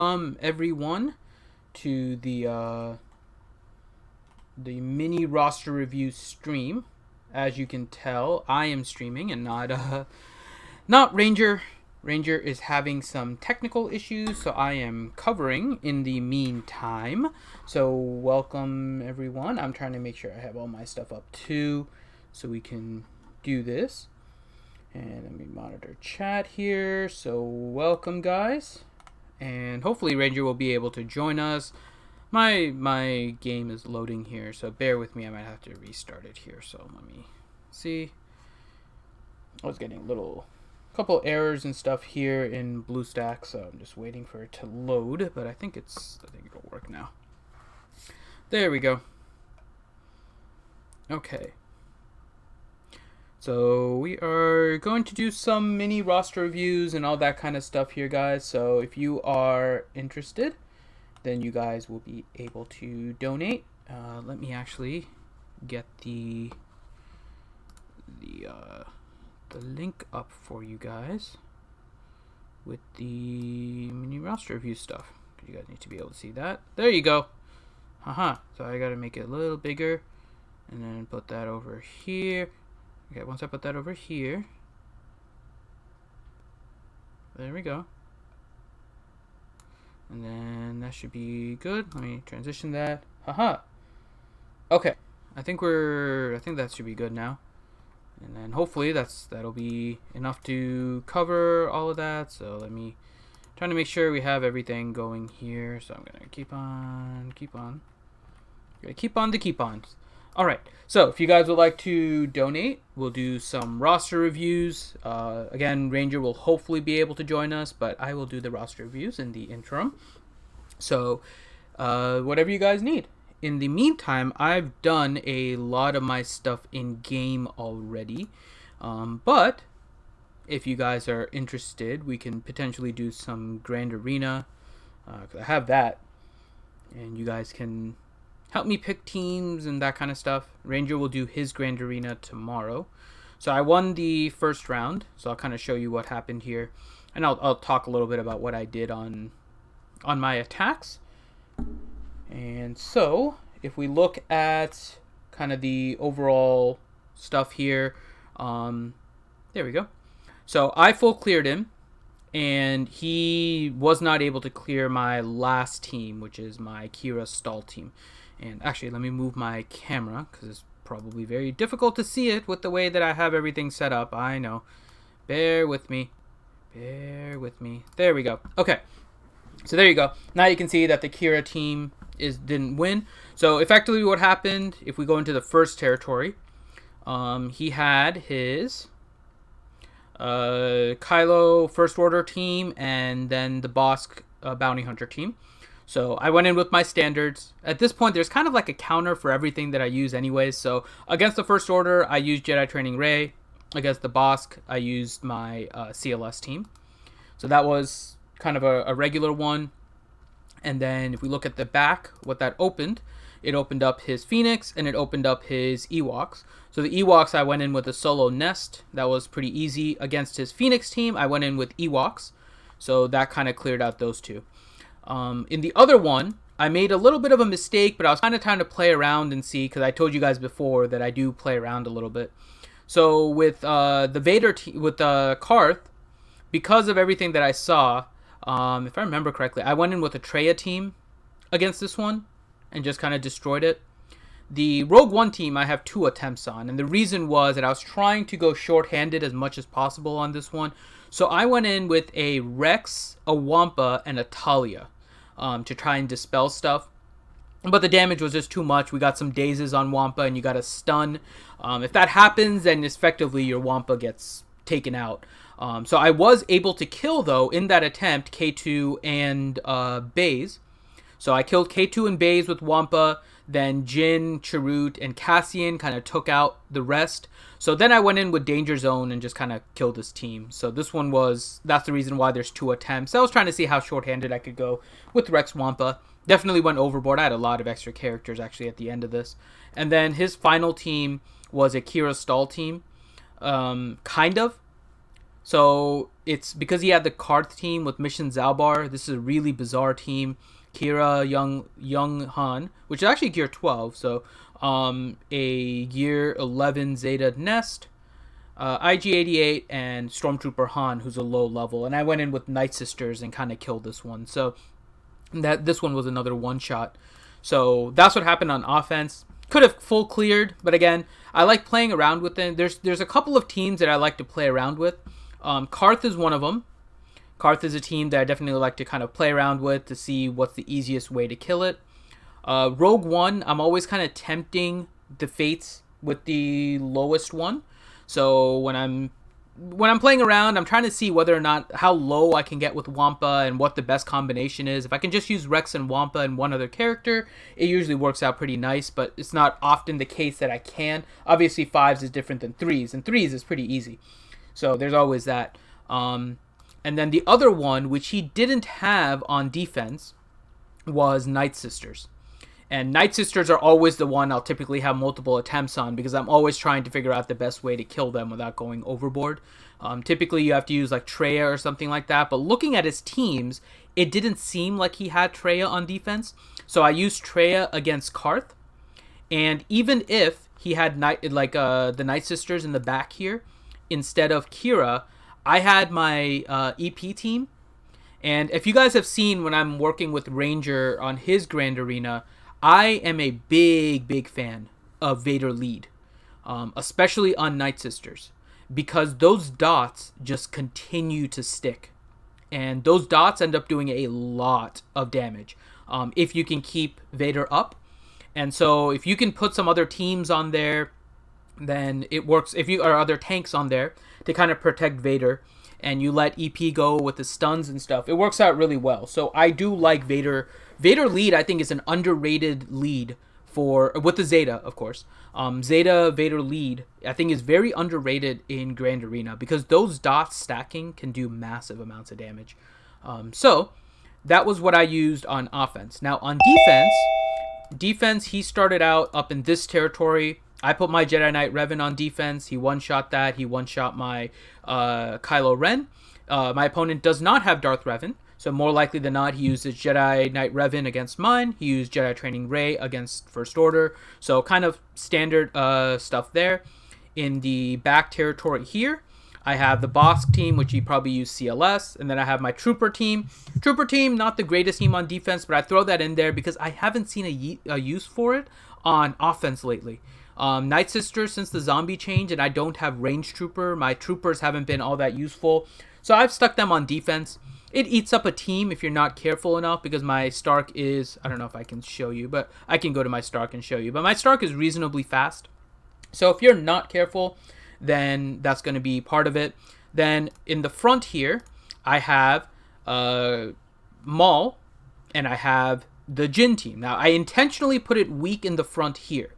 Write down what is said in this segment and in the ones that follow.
Everyone to the mini roster review stream. As you can tell, I am streaming and not Ranger. Ranger is having some technical issues, so I am covering in the meantime. So welcome everyone. I'm trying to make sure I have all my stuff up too, so we can do this. And let me monitor chat here. So welcome guys, and hopefully Ranger will be able to join us. My game is loading here, so bear with me. I might have to restart it here. So let me see. I was getting a couple errors and stuff here in BlueStack, so I'm just waiting for it to load. But I think it'll work now. There we go. Okay. So we are going to do some mini roster reviews and all that kind of stuff here, guys. So if you are interested, then you guys will be able to donate. Let me actually get the link up for you guys with the mini roster review stuff. You guys need to be able to see that. There you go. Haha. So I gotta make it a little bigger and then put that over here. Okay, once I put that over here, there we go. And then that should be good. Let me transition that. Haha. Okay. I think that should be good now. And then hopefully that'll be enough to cover all of that. So trying to make sure we have everything going here. So I'm gonna keep on. Gonna keep on the keep-ons. Alright, so if you guys would like to donate, we'll do some roster reviews. Again, Ranger will hopefully be able to join us, but I will do the roster reviews in the interim. So, whatever you guys need. In the meantime, I've done a lot of my stuff in-game already. But, if you guys are interested, we can potentially do some Grand Arena. 'Cause I have that. And you guys can help me pick teams and that kind of stuff. Ranger will do his Grand Arena tomorrow. So I won the first round, so I'll kind of show you what happened here. And I'll talk a little bit about what I did on my attacks. And so, if we look at kind of the overall stuff here, there we go. So I full cleared him, and he was not able to clear my last team, which is my Kira stall team. And actually, let me move my camera, because it's probably very difficult to see it with the way that I have everything set up. I know. Bear with me. Bear with me. There we go. Okay. So there you go. Now you can see that the Kira team didn't win. So effectively what happened, if we go into the first territory, he had his Kylo First Order team and then the Bosk Bounty Hunter team. So I went in with my standards. At this point, there's kind of like a counter for everything that I use anyways. So against the First Order, I used Jedi Training Rey. Against the Bosk, I used my CLS team. So that was kind of a regular one. And then if we look at the back, what that opened, it opened up his Phoenix and it opened up his Ewoks. So the Ewoks, I went in with a solo nest. That was pretty easy. Against his Phoenix team, I went in with Ewoks. So that kind of cleared out those two. In the other one, I made a little bit of a mistake, but I was kind of trying to play around and see, because I told you guys before that I do play around a little bit. So with the Vader with Karth, because of everything that I saw, if I remember correctly, I went in with a Traya team against this one and just kind of destroyed it. The Rogue One team I have 2 attempts on, and the reason was that I was trying to go short-handed as much as possible on this one. So I went in with a Rex, a Wampa, and a Talia to try and dispel stuff. But the damage was just too much. We got some dazes on Wampa, and you got a stun. If that happens, then effectively your Wampa gets taken out. So I was able to kill, though, in that attempt, K2 and Baze. So I killed K2 and Baze with Wampa. Then Jin, Chirrut, and Cassian kind of took out the rest. So then I went in with Danger Zone and just kind of killed this team. So this one that's the reason why there's 2 attempts. I was trying to see how short-handed I could go with Rex Wampa. Definitely went overboard. I had a lot of extra characters actually at the end of this. And then his final team was a Kira stall team. Kind of. So it's because he had the Karth team with Mission Zalbar. This is a really bizarre team. Kira, Young Han, which is actually Gear 12. So a Gear 11 Zeta Nest, IG-88, and Stormtrooper Han, who's a low level. And I went in with Night Sisters and kind of killed this one. So this one was another one shot. So that's what happened on offense. Could have full cleared, but again, I like playing around with them. There's a couple of teams that I like to play around with. Karth is one of them. Karth is a team that I definitely like to kind of play around with to see what's the easiest way to kill it. Rogue One, I'm always kind of tempting the fates with the lowest one. So when I'm playing around, I'm trying to see whether or not how low I can get with Wampa and what the best combination is. If I can just use Rex and Wampa and one other character, it usually works out pretty nice, but it's not often the case that I can. Obviously, 5s is different than 3s, and 3s is pretty easy. So there's always that. And then the other one, which he didn't have on defense, was Night Sisters. And Night Sisters are always the one I'll typically have multiple attempts on because I'm always trying to figure out the best way to kill them without going overboard. Typically, you have to use like Traya or something like that. But looking at his teams, it didn't seem like he had Traya on defense. So I used Traya against Karth. And even if he had the Night Sisters in the back here, instead of Kira, I had my EP team. And if you guys have seen when I'm working with Ranger on his Grand Arena, I am a big fan of Vader lead, especially on Night Sisters, because those dots just continue to stick. And those dots end up doing a lot of damage if you can keep Vader up. And so if you can put some other teams on there, then it works. If you are other tanks on there to kind of protect Vader, and you let EP go with the stuns and stuff, it works out really well. So I do like Vader. Vader lead, I think, is an underrated lead with the Zeta, of course. Zeta Vader lead, I think, is very underrated in Grand Arena because those dots stacking can do massive amounts of damage. So that was what I used on offense. Now on defense, he started out up in this territory. I put my Jedi Knight Revan on defense. He one-shot that. He one-shot my Kylo Ren. My opponent does not have Darth Revan, so more likely than not, he uses Jedi Knight Revan against mine. He used Jedi Training Rey against First Order. So kind of standard stuff there. In the back territory here, I have the Bosk team, which he probably used CLS, and then I have my Trooper team. Trooper team, not the greatest team on defense, but I throw that in there because I haven't seen a use for it on offense lately. Night Sisters, since the zombie change, and I don't have range trooper, my troopers haven't been all that useful, so I've stuck them on defense. It eats up a team if you're not careful enough, because my Stark is, I don't know if I can show you, but I can go to my Stark and show you, but my Stark is reasonably fast, so if you're not careful, then that's going to be part of it. Then in the front here, I have Maul, and I have the Jin team. Now I intentionally put it weak in the front here.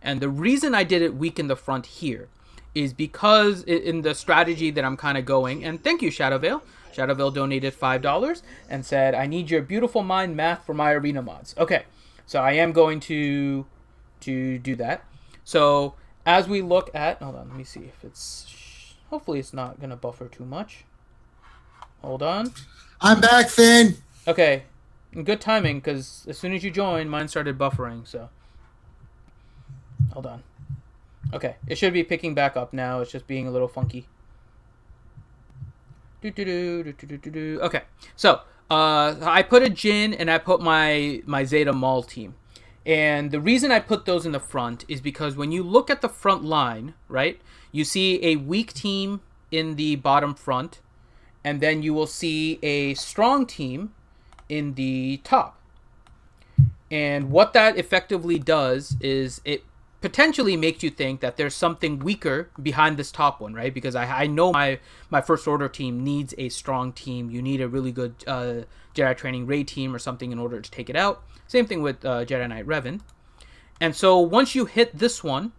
And the reason I did it weak in the front here is because in the strategy that I'm kind of going, and thank you, Shadowvale. Shadowvale donated $5 and said, I need your beautiful mind math for my arena mods. Okay, so I am going to do that. So as we look at, hold on, let me see if it's, hopefully it's not going to buffer too much. Hold on. I'm back, Finn. Okay, good timing, because as soon as you joined, mine started buffering, so. Hold on. Okay, it should be picking back up now. It's just being a little funky. Okay, so I put a Jin and I put my Zeta Maul team. And the reason I put those in the front is because when you look at the front line, right, you see a weak team in the bottom front, and then you will see a strong team in the top. And what that effectively does is it potentially makes you think that there's something weaker behind this top one, right? Because I know my First Order team needs a strong team. You need a really good Jedi Training Rey team or something in order to take it out. Same thing with Jedi Knight Revan. And so once you hit this one,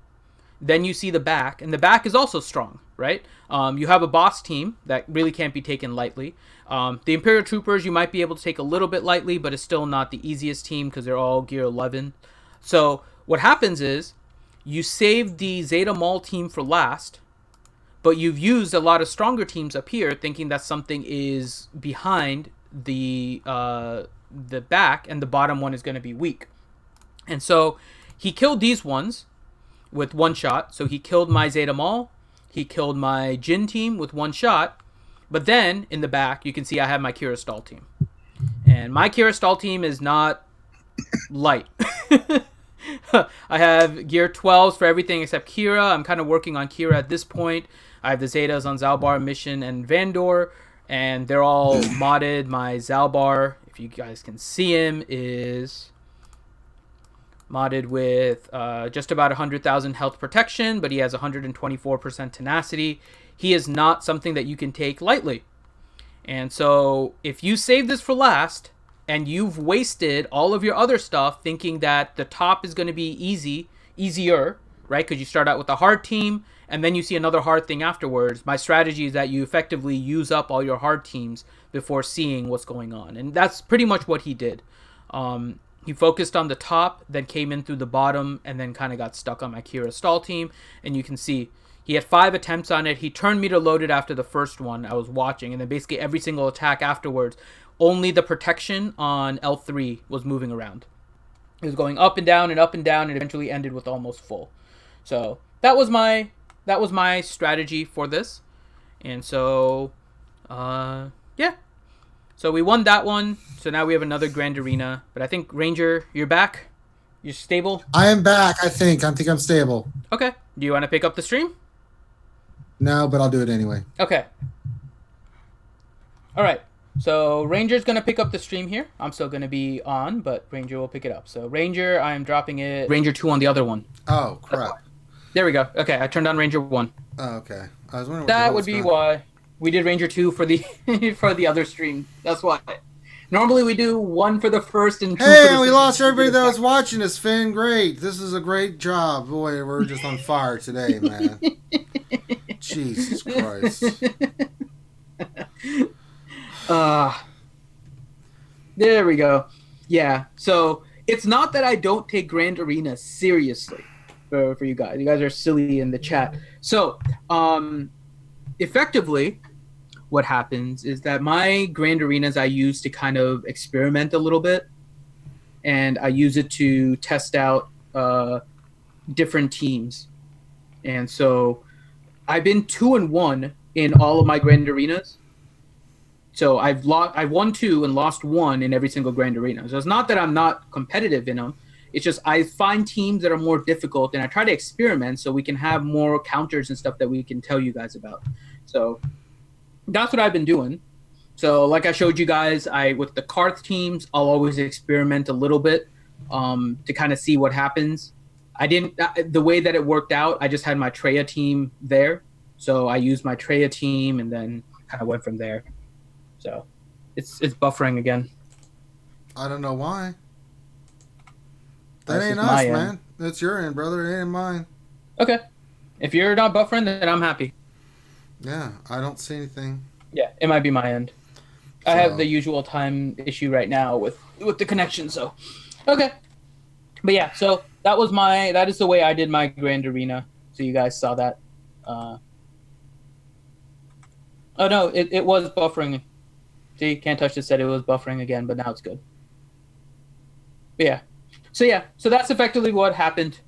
then you see the back, and the back is also strong, right? You have a boss team that really can't be taken lightly. The Imperial Troopers you might be able to take a little bit lightly, but it's still not the easiest team because they're all Gear 11. So what happens is, you save the Zeta Maul team for last, but you've used a lot of stronger teams up here, thinking that something is behind the back, and the bottom one is going to be weak. And so he killed these ones with one shot. So he killed my Zeta Mall. He killed my Jin team with one shot. But then in the back, you can see I have my Kira Stall team. And my Kira Stall team is not light. I have gear 12s for everything except Kira. I'm kind of working on Kira at this point. I have the Zetas on Zalbar, Mission, and Vandor. And they're all modded. My Zalbar, if you guys can see him, is modded with just about 100,000 health protection, but he has 124% tenacity. He is not something that you can take lightly. And so if you save this for last and you've wasted all of your other stuff thinking that the top is going to be easier, right? Because you start out with a hard team and then you see another hard thing afterwards. My strategy is that you effectively use up all your hard teams before seeing what's going on. And that's pretty much what he did. He focused on the top, then came in through the bottom, and then kind of got stuck on my Kira Stall team. And you can see he had 5 attempts on it. He turned meter loaded after the first one I was watching, and then basically every single attack afterwards, only the protection on L3 was moving around. It was going up and down, and eventually ended with almost full. So that was my strategy for this. And so, yeah. So we won that one. So now we have another Grand Arena. But I think, Ranger, you're back? You're stable? I am back, I think. I think I'm stable. Okay. Do you want to pick up the stream? No, but I'll do it anyway. Okay. All right. So Ranger's going to pick up the stream here. I'm still going to be on, but Ranger will pick it up. So Ranger, I am dropping it. Ranger 2 on the other one. Oh, crap. There we go. Okay, I turned on Ranger 1. Oh, okay. I was wondering that would be why. We did Ranger 2 for the for the other stream. That's why. Normally we do 1 for the first and 2 for the Hey, second. we lost everybody that was watching us, Finn. Great. This is a great job. Boy, we're just on fire today, man. Jesus Christ. There we go. Yeah. So it's not that I don't take Grand Arena seriously for you guys. You guys are silly in the chat. So, effectively, what happens is that my Grand Arenas I use to kind of experiment a little bit, and I use it to test out different teams. And so I've been 2-1 in all of my Grand Arenas. So I've won 2 and lost 1 in every single Grand Arena. So it's not that I'm not competitive in them. It's just I find teams that are more difficult, and I try to experiment so we can have more counters and stuff that we can tell you guys about. So that's what I've been doing. So like I showed you guys, with the Karth teams, I'll always experiment a little bit to kind of see what happens. The way that it worked out, I just had my Treya team there. So I used my Treya team and then kind of went from there. So it's buffering again. I don't know why. That ain't us, man. That's your end, brother. It ain't mine. Okay. If you're not buffering, then I'm happy. Yeah, I don't see anything. Yeah, it might be my end. So. I have the usual time issue right now with the connection, so. Okay. But yeah, so that is the way I did my Grand Arena. So you guys saw that. Oh no, it was buffering. See, Can't Touch This said it was buffering again, but now it's good. But yeah. So that's effectively what happened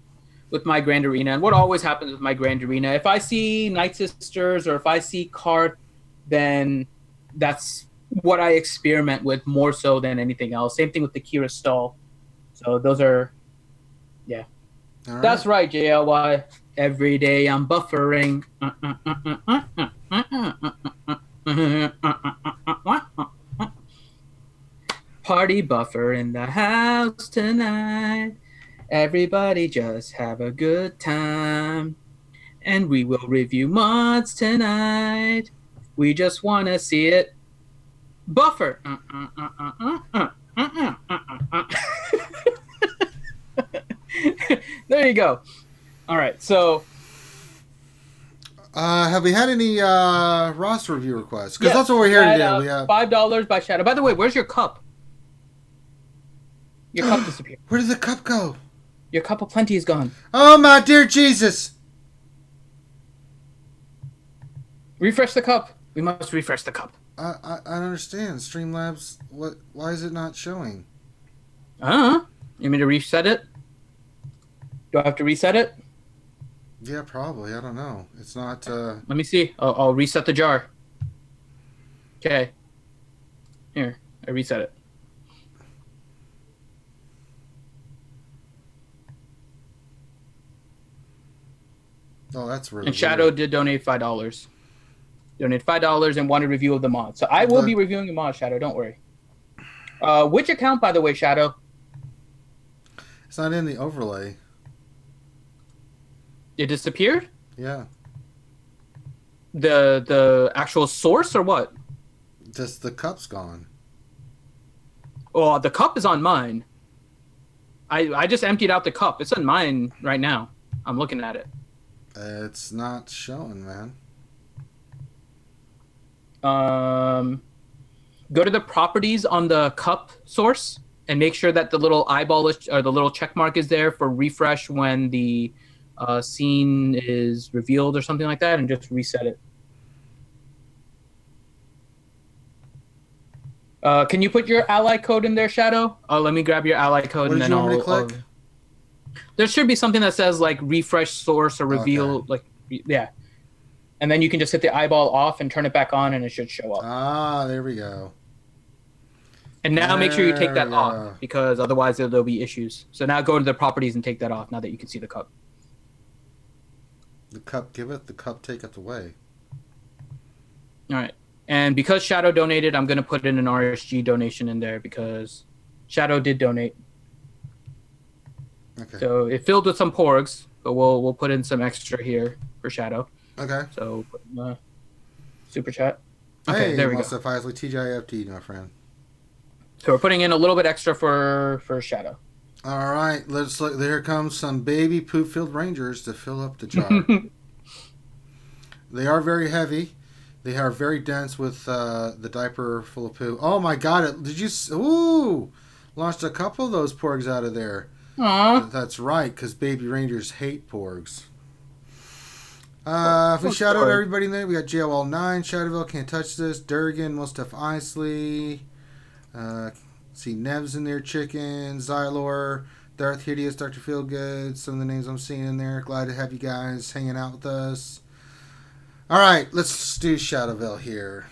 with my Grand Arena, and what always happens with my Grand Arena. If I see Night Sisters or if I see Karth, then that's what I experiment with more so than anything else. Same thing with the Kira Stall. So those are, yeah. Right. That's right, JLY. Every day I'm buffering. Party buffer in the house tonight. Everybody just have a good time. And we will review mods tonight. We just want to see it buffer. There you go. All right, so... have we had any roster review requests? Because that's what we're here to do. We have $5 by Shadow. By the way, where's your cup? Your cup disappeared. Where did the cup go? Your cup of plenty is gone. Oh, my dear Jesus. Refresh the cup. We must refresh the cup. I don't understand. Streamlabs, what? Why is it not showing? You mean to reset it? Do I have to reset it? Yeah, probably. I don't know. It's not. Let me see. I'll reset the jar. Okay. Here, I reset it. Oh, that's really. And Shadow weird. did donate $5. Donate $5 and wanted a review of the mod. So I will be reviewing the mod, Shadow. Don't worry. Which account, by the way, Shadow? It's not in the overlay. It disappeared? Yeah. The actual source or what? Just the cup's gone. Oh, the cup is on mine. I just emptied out the cup. It's on mine right now. I'm looking at it. It's not showing, man. Go to the properties on the cup source and make sure that the little eyeball or the little check mark is there for refresh when the scene is revealed or something like that, and just reset it. Can you put your ally code in there, Shadow? Let me grab your ally code, What and did then you want me to click? there should be something that says like refresh source or reveal, Okay. yeah. And then you can just hit the eyeball off and turn it back on, and it should show up. Ah, there we go. And now make sure you take There that we off, go. because otherwise there'll be issues. So now go to the properties and take that off now that you can see the cup. The cup giveth, the cup taketh away. All right. And because Shadow donated, I'm going to put in an RSG donation in there because Shadow did donate. Okay. So it filled with some porgs, but we'll put in some extra here for Shadow. Okay. So super chat. Okay, Hey, there we go. Most Isley TGIFT, my friend. So we're putting in a little bit extra for Shadow. All right, let's look. There comes some baby poop-filled Rangers to fill up the jar. They are very heavy. They are very dense with the diaper full of poo. Oh my God! Did you? Ooh, launched a couple of those porgs out of there. Aww. That's right, because baby Rangers hate porgs. If we shout out everybody in there, we got JL9, Shadowville, Can't Touch This, Durgan, Mustaf Isley. See Nev's in there, Chicken, Xylor, Darth Hideous, Dr. Feelgood. Some of the names I'm seeing in there. Glad to have you guys hanging out with us. All right, let's do Shadowville here.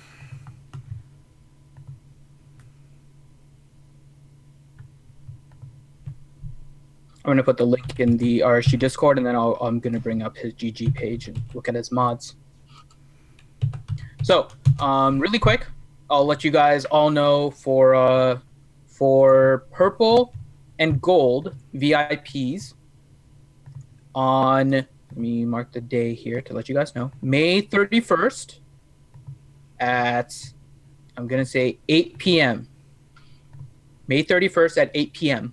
I'm going to put the link in the RSG Discord, and then I'm going to bring up his GG page and look at his mods. So, really quick, I'll let you guys all know for purple and gold VIPs on, let me mark the day here to let you guys know, May 31st at, I'm going to say 8 p.m. May 31st at 8 p.m.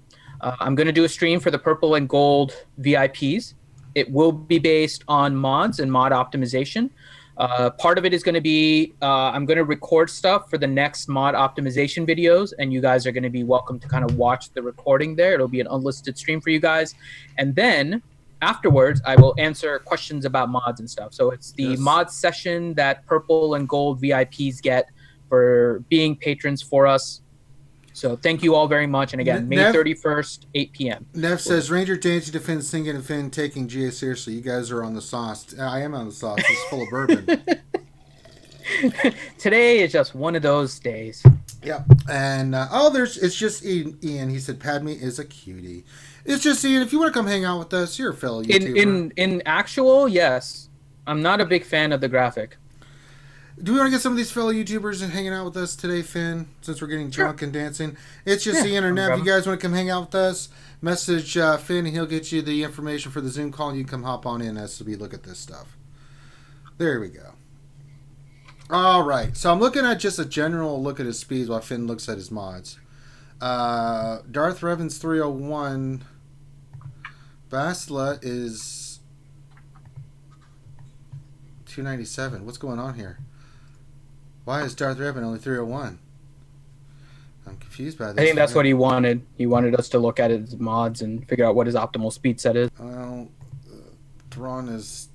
I'm going to do a stream for the purple and gold VIPs. It will be based on mods and mod optimization. Part of it is going to be I'm going to record stuff for the next mod optimization videos, and you guys are going to be welcome to kind of watch the recording there. It'll be an unlisted stream for you guys. And then afterwards, I will answer questions about mods and stuff. So it's the mod session that purple and gold VIPs get for being patrons for us. So thank you all very much. And again, May 31st, 8 p.m. Nev says, Ranger dancing to Finn, singing and Finn taking GA seriously. You guys are on the sauce. I am on the sauce. It's full of bourbon. Today is just one of those days. Yep. And, it's just Ian. He said, Padme is a cutie. It's just Ian. If you want to come hang out with us, you're a fellow YouTuber. In actual, yes. I'm not a big fan of the graphic. Do we want to get some of these fellow YouTubers and hanging out with us today, Finn? Since we're getting drunk and dancing, it's just Ian or Nev. You guys want to come hang out with us? Message Finn, and he'll get you the information for the Zoom call. And you can come hop on in as we look at this stuff. There we go. All right, so I'm looking at just a general look at his speeds while Finn looks at his mods. Darth Revan's 301. Basla is 297. What's going on here? Why is Darth Revan only 301? I'm confused by this. I think that's what he wanted. He wanted us to look at his mods and figure out what his optimal speed set is. Well, Thrawn is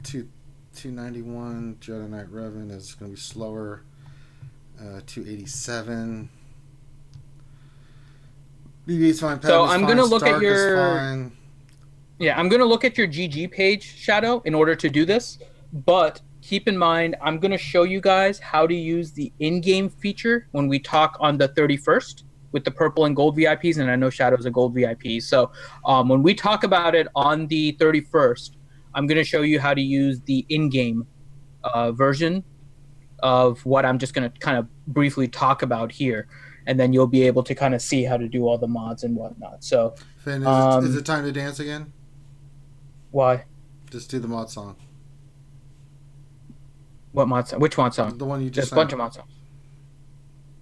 291. Jedi Knight Revan is going to be slower. 287. BB's fine. So I'm going to look Stark at your... fine. Yeah, I'm going to look at your GG page, Shadow, in order to do this. But keep in mind, I'm going to show you guys how to use the in-game feature when we talk on the 31st with the purple and gold VIPs, and I know Shadow's a gold VIP. So when we talk about it on the 31st, I'm going to show you how to use the in-game version of what I'm just going to kind of briefly talk about here. And then you'll be able to kind of see how to do all the mods and whatnot. So, Finn, is it time to dance again? Why? Just do the mod song. What mod song? Which mod song? The one you just There's a bunch of mod songs.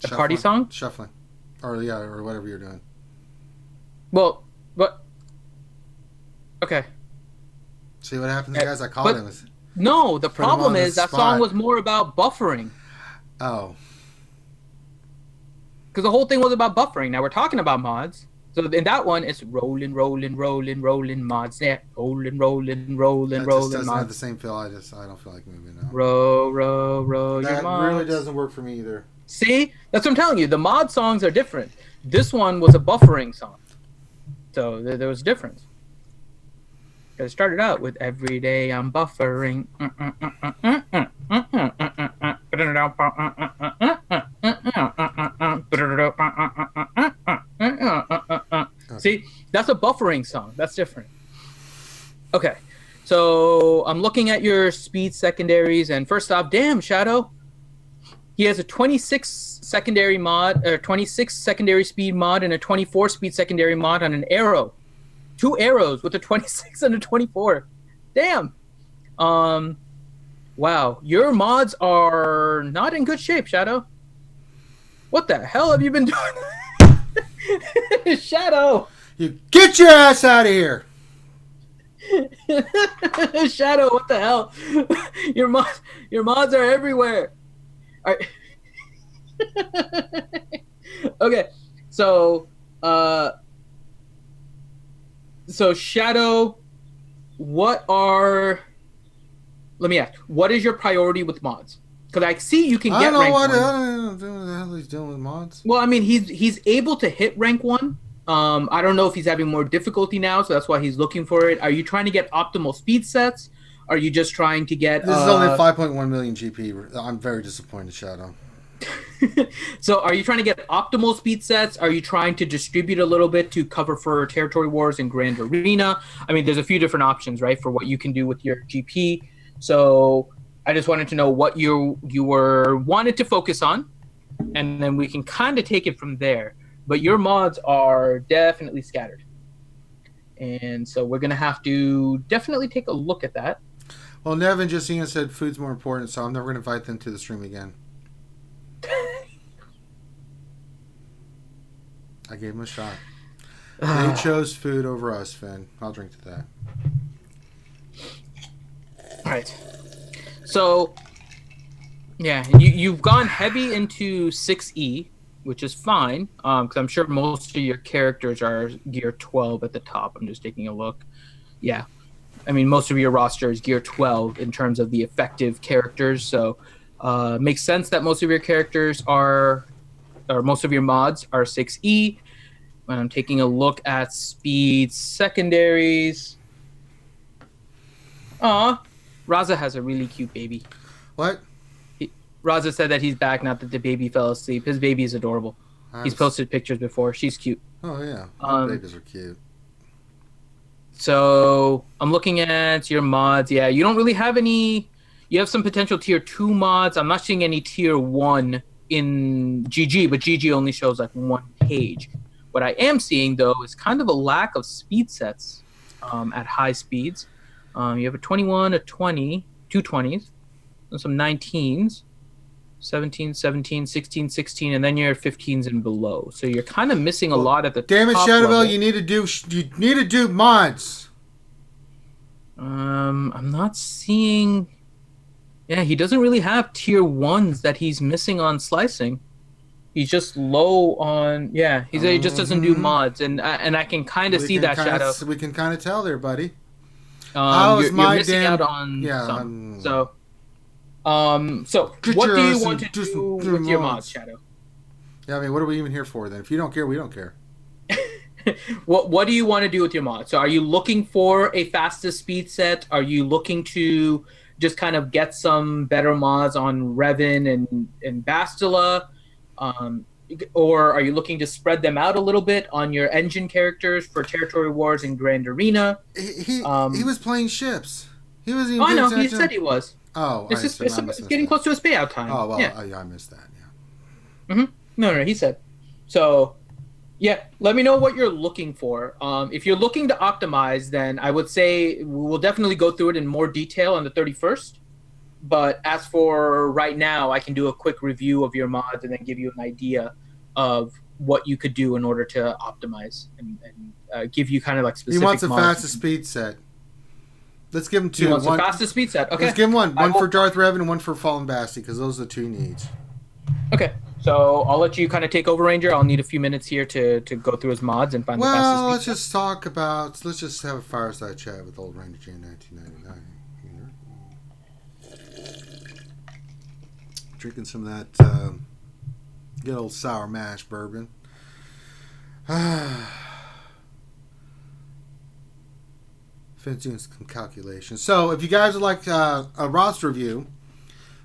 The Shuffling. party song? Shuffling. Or whatever you're doing. Well, but... Okay. See what happens, guys? I caught him. No, the problem is that song was more about buffering. Oh. Because the whole thing was about buffering. Now we're talking about mods. So in that one, it's rolling, rolling, rolling, rolling mods. Yeah, rolling, rolling, rolling, rolling mods. That doesn't have the same feel. I don't feel like moving now. Row, row, row your mods. That really doesn't work for me either. See? That's what I'm telling you. The mod songs are different. This one was a buffering song. So there was a difference. It started out with "Every day I'm buffering." See, that's a buffering song. That's different. Okay, so I'm looking at your speed secondaries, and first off, damn Shadow, he has a 26 secondary mod, or 26 secondary speed mod, and a 24 speed secondary mod on an arrow. 2 arrows with a 26 and a 24. Damn. Wow. Your mods are not in good shape, Shadow. What the hell have you been doing? Shadow. You get your ass out of here. Shadow, what the hell? Your mods are everywhere. All right. Okay. So Shadow, let me ask, what is your priority with mods? Because I see you can get rank 1. I don't know what the hell he's doing with mods. Well, I mean, he's able to hit rank 1. I don't know if he's having more difficulty now, so that's why he's looking for it. Are you trying to get optimal speed sets? Are you just trying to get... This is only 5.1 million GP. I'm very disappointed, Shadow. So are you trying to get optimal speed sets? Are you trying to distribute a little bit to cover for territory wars and grand arena? I mean, there's a few different options, right, for what you can do with your GP. So I just wanted to know what you wanted to focus on, and then we can kind of take it from there. But your mods are definitely scattered, and so we're gonna have to definitely take a look at that. Well, Nevin just said food's more important, so I'm never gonna invite them to the stream again. I gave him a shot. They chose food over us, Finn. I'll drink to that. All right. So, yeah, you've gone heavy into 6E, which is fine, because I'm sure most of your characters are gear 12 at the top. I'm just taking a look. Yeah. I mean, most of your roster is gear 12 in terms of the effective characters, so makes sense that most of your characters or most of your mods are 6E. When I'm taking a look at speed secondaries. Aw, Raza has a really cute baby. What? Raza said that he's back, not that the baby fell asleep. His baby is adorable. He's posted pictures before. She's cute. Oh, yeah. Babies are cute. So I'm looking at your mods. Yeah, you don't really have any... You have some potential tier 2 mods. I'm not seeing any tier 1 in GG, but GG only shows like 1 page. What I am seeing, though, is kind of a lack of speed sets at high speeds. You have a 21, a 20, 2 20s, and some 19s, 17, 17, 16, 16, and then you're at 15s and below. So you're kind of missing a lot at the damn top it, Shadowville, level. you need to do mods. I'm not seeing... Yeah, he doesn't really have tier 1s that he's missing on slicing. He's just low on... Yeah, he just doesn't do mods, and I can kind of see that, Shadow. We can kind of tell there, buddy. How is You're my missing damn? out on Yeah. some. So Get what your do you ass want to and do do some with your mods, mods. Shadow? Yeah, I mean, what are we even here for then? If you don't care, we don't care. What do you want to do with your mod? So are you looking for a fastest speed set? Are you looking to just kind of get some better mods on Revan and Bastila? Um, or are you looking to spread them out a little bit on your engine characters for Territory Wars and Grand Arena? He was playing ships. He wasn't Oh, even I paying know. He said attention. he was. Oh, It's just I must it's have missed getting that. close to his payout time. Oh well, Yeah. yeah, I missed that. Yeah. No, he said. So yeah, let me know what you're looking for. If you're looking to optimize, then I would say we'll definitely go through it in more detail on the 31st. But as for right now, I can do a quick review of your mods and then give you an idea of what you could do in order to optimize and give you kind of like He wants specific the mods. fastest speed set. Let's give him He two. wants the One. fastest speed set. Let's Okay. give him one. I One for will, Darth Revan and one for Fallen Basti, because those are the two he needs. okay. So I'll let you kind of take over, Ranger. I'll need a few minutes here to go through his mods and find the fastest Well, speed let's set. just talk about. Let's just have a fireside chat with old Ranger J 1999. Drinking some of that good old sour mash bourbon. Doing some calculations. So, if you guys would like a roster review,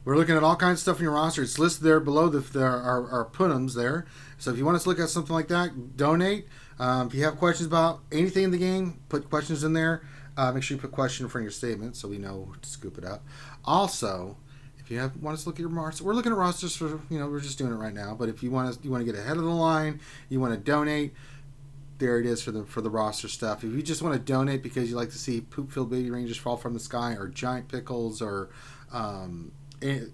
we're looking at all kinds of stuff in your roster. It's listed there below our put-ems there. So, if you want us to look at something like that, donate. If you have questions about anything in the game, put questions in there. Make sure you put question in front of your statement so we know to scoop it up. Also, if you want us to look at your roster, we're looking at rosters for, we're just doing it right now. But if you want to get ahead of the line, you want to donate, there it is for the roster stuff. If you just want to donate because you like to see poop-filled baby rangers fall from the sky, or giant pickles, or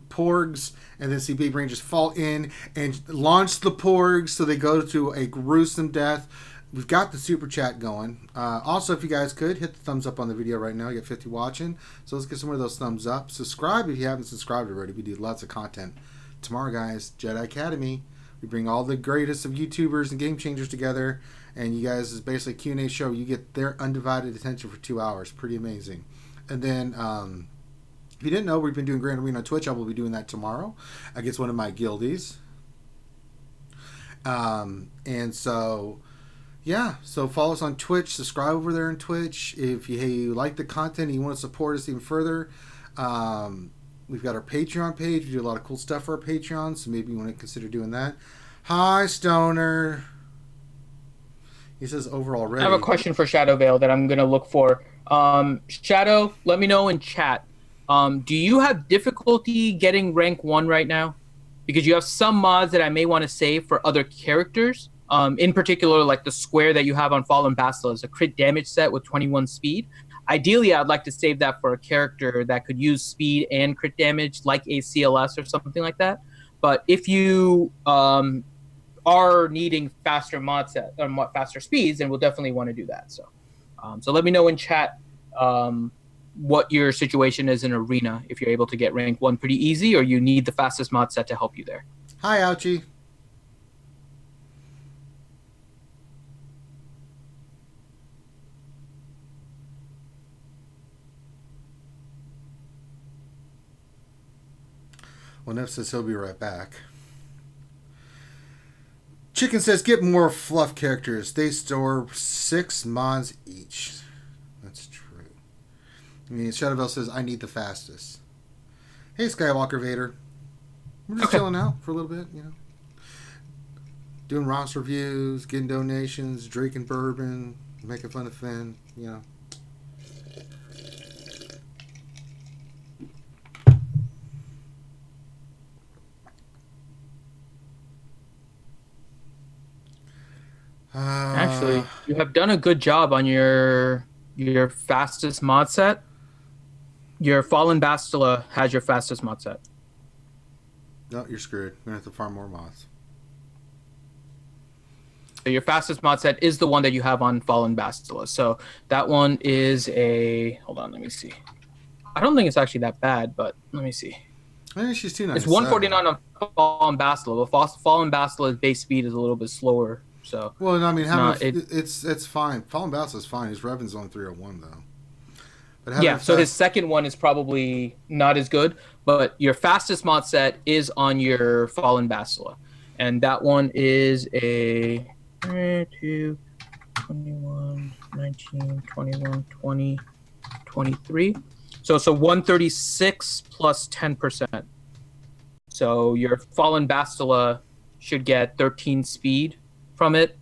porgs, and then see baby rangers fall in and launch the porgs so they go to a gruesome death, we've got the super chat going. Also, if you guys could hit the thumbs up on the video right now, you got 50 watching, so let's get some more of those thumbs up. Subscribe if you haven't subscribed already. We do lots of content. Tomorrow, guys, Jedi Academy. We bring all the greatest of YouTubers and game changers together, and you guys is basically a Q&A show. You get their undivided attention for 2 hours. Pretty amazing. And then, if you didn't know, we've been doing Grand Arena on Twitch. I will be doing that tomorrow against one of my guildies. And so, yeah. So follow us on Twitch. Subscribe over there on Twitch. If you like the content and you want to support us even further, we've got our Patreon page. We do a lot of cool stuff for our Patreon, so maybe you want to consider doing that. Hi, Stoner. He says over already. I have a question for Shadow Veil that I'm going to look for. Shadow, let me know in chat. Do you have difficulty getting rank 1 right now? Because you have some mods that I may want to save for other characters. In particular, like the square that you have on Fallen Bastila is a crit damage set with 21 speed. Ideally, I'd like to save that for a character that could use speed and crit damage, like a CLS or something like that. But if you are needing faster mod set or faster speeds, then we'll definitely want to do that. So, so let me know in chat what your situation is in Arena, if you're able to get rank 1 pretty easy, or you need the fastest mod set to help you there. Hi, Ouchie. Well, Neff says he'll be right back. Chicken says, get more fluff characters. They store 6 mods each. That's true. I mean, Shadowbell says, I need the fastest. Hey, Skywalker Vader. We're just chilling out for a little bit, Doing roster reviews, getting donations, drinking bourbon, making fun of Finn, Actually, you have done a good job on your fastest mod set. Your Fallen Bastila has your fastest mod set. No, you're screwed. We're going to have to farm more mods. So your fastest mod set is the one that you have on Fallen Bastila. So that one is a... Hold on, let me see. I don't think it's actually that bad, but let me see. I think she's 297. It's 149 on Fallen Bastila, but Fallen Bastila's base speed is a little bit slower. So well, I mean, it's fine. Fallen Bastila is fine. His Revan's only 301 though. But how Yeah, did so his fast? second one is probably not as good, but your fastest mod set is on your Fallen Bastila. And that one is a 2, 21, 19, 21, 20, 23. So it's a 136 plus 10%. So your Fallen Bastila should get 13 speed from it.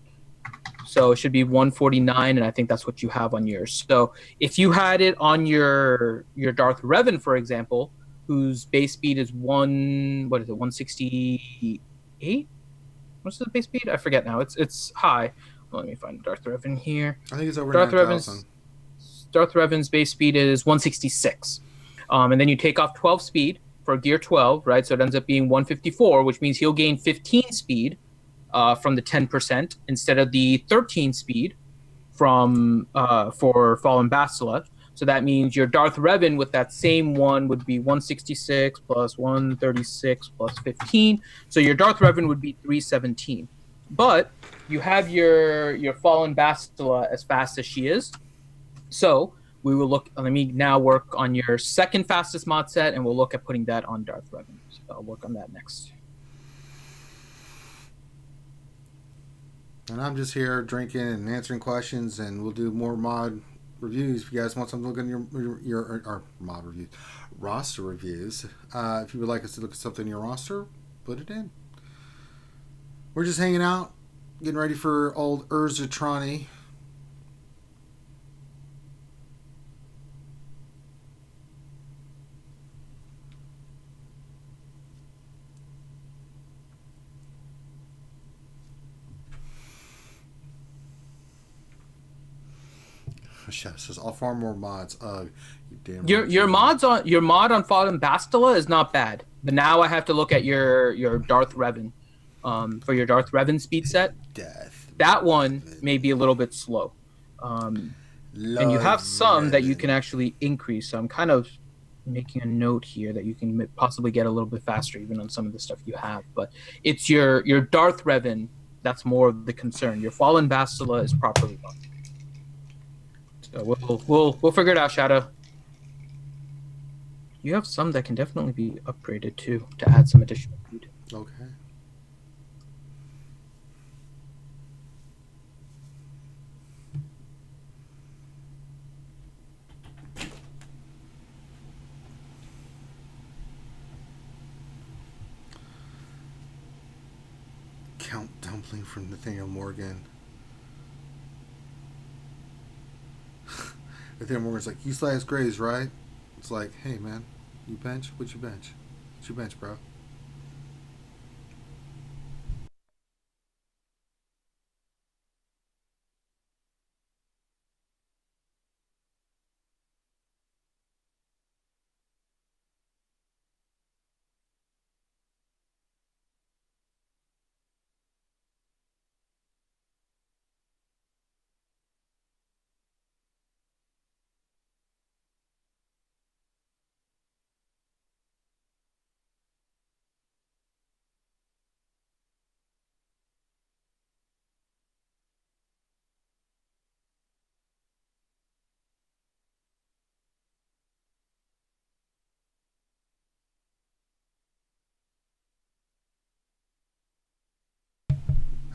So it should be 149, and I think that's what you have on yours. So if you had it on your Darth Revan, for example, whose base speed is 168? What's the base speed? I forget now. It's high. Let me find Darth Revan here. I think it's over Darth 9,000. Revan's Darth Revan's base speed is 166. And then you take off 12 speed for gear 12, right? So it ends up being 154, which means he'll gain 15 speed from the 10% instead of the 13 speed from for Fallen Bastila. So that means your Darth Revan with that same one would be 166 plus 136 plus 15. So your Darth Revan would be 317. But you have your Fallen Bastila as fast as she is. So we will look. Let me now work on your second fastest mod set, and we'll look at putting that on Darth Revan. So I'll work on that next. And I'm just here drinking and answering questions, and we'll do more mod reviews. If you guys want something to look at your or mod reviews, roster reviews. If you would like us to look at something in your roster, put it in. We're just hanging out, getting ready for old Urzatrani. Chef says, "I'll farm more mods." You damn right. Your mod on Fallen Bastila is not bad, but now I have to look at your Darth Revan, for your Darth Revan speed set. Death. That one may be a little bit slow, and you have some that you can actually increase. So I'm kind of making a note here that you can possibly get a little bit faster even on some of the stuff you have. But it's your Darth Revan that's more of the concern. Your Fallen Bastila is properly run. So we'll figure it out, Shadow. You have some that can definitely be upgraded too to add some additional speed. Okay. Count dumpling from Nathaniel Morgan. Nathaniel Morgan's like, "You slice grays, right?" It's like, "Hey man, you bench? What you bench? What you bench, bro?"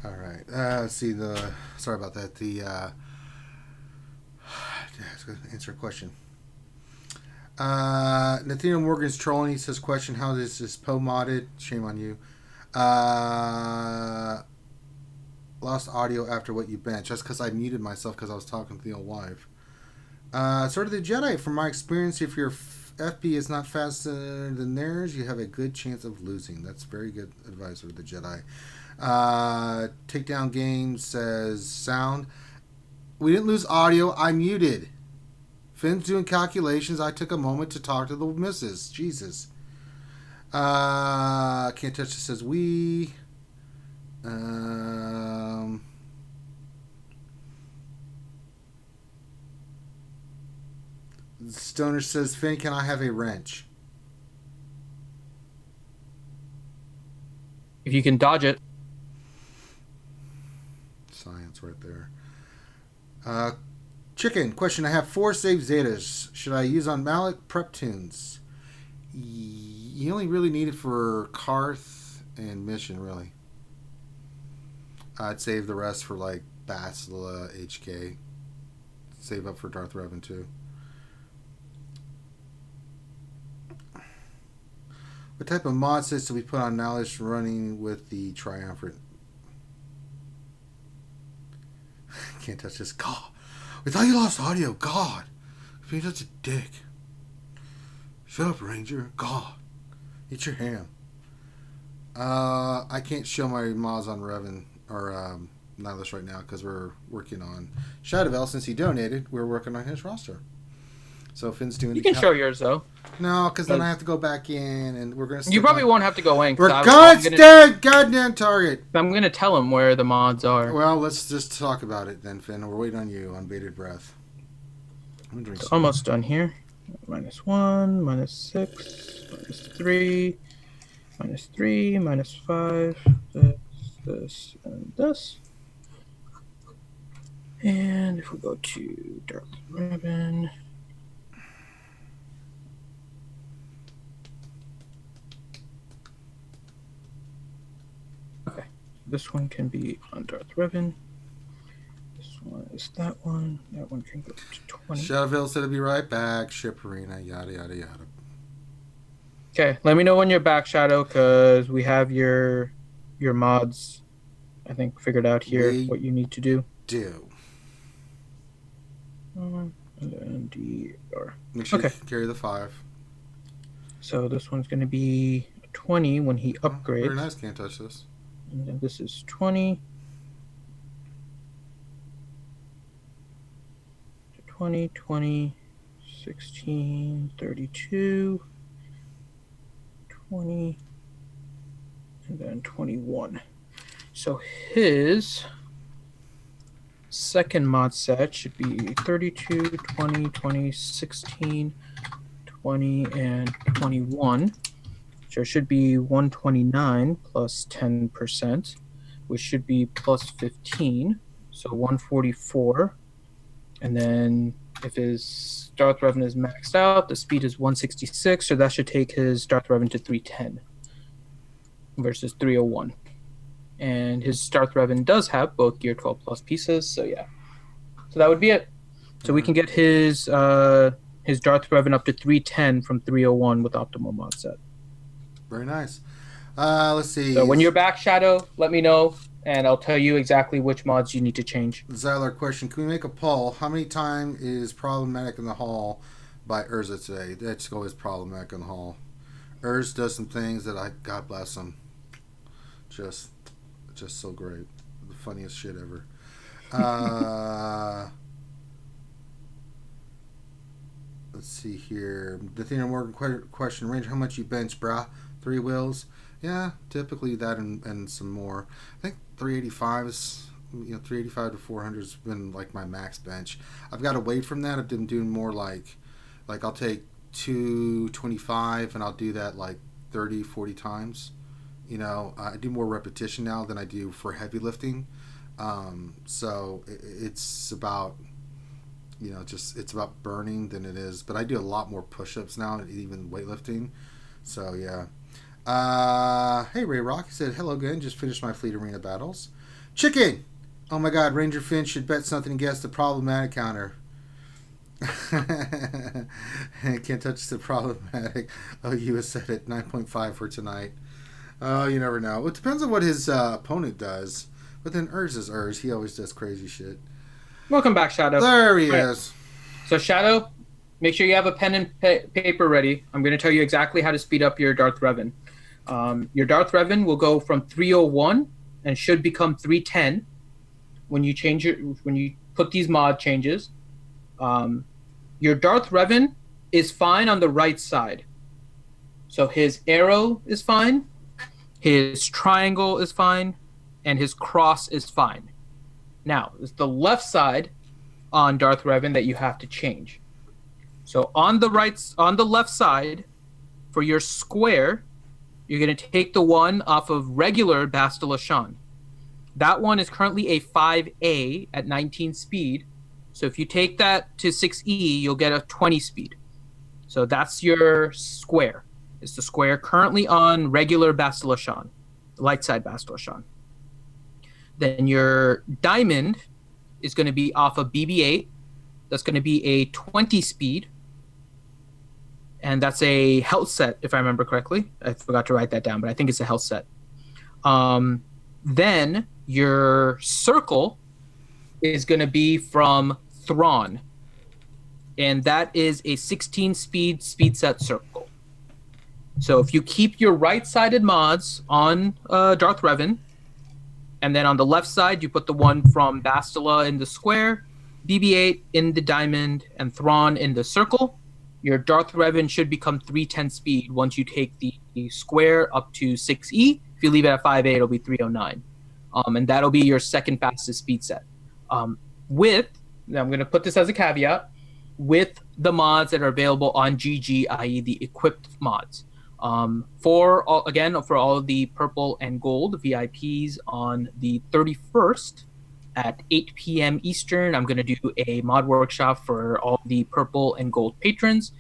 All right. Let's see the. Sorry about that. The. Let's go answer a question. Nathaniel Morgan's trolling. He says, "Question: How is this Poe modded? Shame on you. Lost audio after what you bench. That's because I muted myself because I was talking to the old wife. Sort of the Jedi. From my experience, if your FP is not faster than theirs, you have a good chance of losing. That's very good advice for the Jedi. Takedown Game says sound. We didn't lose audio. I muted. Finn's doing calculations. I took a moment to talk to the missus. Jesus. Can't touch it says we. Stoner says, "Finn, can I have a wrench?" If you can dodge it. Science right there. Chicken, question. I have 4 save Zetas. Should I use on Malik prep tunes? You only really need it for Karth and Mission, really. I'd save the rest for like Bastila, HK. Save up for Darth Revan too. What type of mod sets do we put on Nalish running with the Triumvirate? Can't touch this. God. We thought you lost audio. God. You're being such a dick. Shut up, Ranger. God. Eat your ham. I can't show my mods on Revan or Nihilus right now because we're working on Shadowvel. Since he donated, we're working on his roster. So Finn's doing. You can show yours though. No, because then I have to go back in, and we're gonna. You probably won't have to go in. We're God's dead, goddamn target. I'm gonna tell him where the mods are. Well, let's just talk about it then, Finn. We're waiting on you on bated breath. I'm It's almost done here. -1, -6, -3, -3, -5. This, and this. And if we go to Darth Revan. Okay, this one can be on Darth Revan. This one is that one. That one can go to 20. Shadowville said to be right back. Ship arena, yada yada yada. Okay, let me know when you're back, Shadow, because we have your mods, I think, figured out here. What you need to do. And then DR. Make sure you carry the 5. So this one's going to be 20 when he upgrades. Very nice. Can't touch this. And then this is 20. 20, 20, 16, 32, 20, and then 21. So his second mod set should be 32, 20, 20, 16, 20, and 21. So it should be 129 plus 10%, which should be plus 15. So 144. And then if his Darth Revan is maxed out, the speed is 166, so that should take his Darth Revan to 310 versus 301. And his Darth Revan does have both Gear 12 Plus pieces, so yeah. So that would be it. So we can get his Darth Revan up to 310 from 301 with optimal mod set. Very nice. Let's see. So when you're back, Shadow, let me know, and I'll tell you exactly which mods you need to change. Zylar question. Can we make a poll? How many time is Problematic in the Hall by Urza today? Let's go with Problematic in the Hall. Urz does some things that God bless him. Just so great. The funniest shit ever. Let's see here. Nathaniel Morgan question. Ranger, how much you bench, brah? 3 wheels? Yeah, typically that and some more. I think 385 is, 385 to 400 has been like my max bench. I've got away from that. I've been doing more like I'll take 225 and I'll do that like 30, 40 times. I do more repetition now than I do for heavy lifting. So it's about, it's about burning than it is. But I do a lot more push-ups now, even weightlifting. So, yeah. Hey, Ray Rock. He said, hello again. Just finished my Fleet Arena battles. Chicken! Oh, my God. Ranger Finn should bet something against the Problematic counter. Can't touch the Problematic. Oh, you was set at 9.5 for tonight. Oh, you never know. It depends on what his opponent does. But then Urz is Urz. He always does crazy shit. Welcome back, Shadow. There he is. So, Shadow, make sure you have a pen and paper ready. I'm going to tell you exactly how to speed up your Darth Revan. Your Darth Revan will go from 301 and should become 310 when you put these mod changes. Your Darth Revan is fine on the right side. So his arrow is fine, his triangle is fine, and his cross is fine. Now, it's the left side on Darth Revan that you have to change. So on the left side, for your square, you're going to take the one off of regular Bastila Shan. That one is currently a 5A at 19 speed, So if you take that to 6E, you'll get a 20 speed. So that's your square. It's the square currently on regular Bastila, light side Bastila. Then your diamond is going to be off of BB8. That's going to be a 20 speed. And that's a health set, if I remember correctly. I forgot to write that down, but I think it's a health set. Then your circle is going to be from Thrawn. And that is a 16 speed set circle. So if you keep your right-sided mods on Darth Revan, and then on the left side, you put the one from Bastila in the square, BB-8 in the diamond, and Thrawn in the circle, your Darth Revan should become 310 speed once you take the square up to 6E. If you leave it at 5A, it'll be 309. And that'll be your second fastest speed set. I'm going to put this as a caveat, with the mods that are available on GG, i.e. the equipped mods. For all of the purple and gold VIPs on the 31st at 8 p.m. Eastern, I'm going to do a mod workshop for all the purple and gold patrons,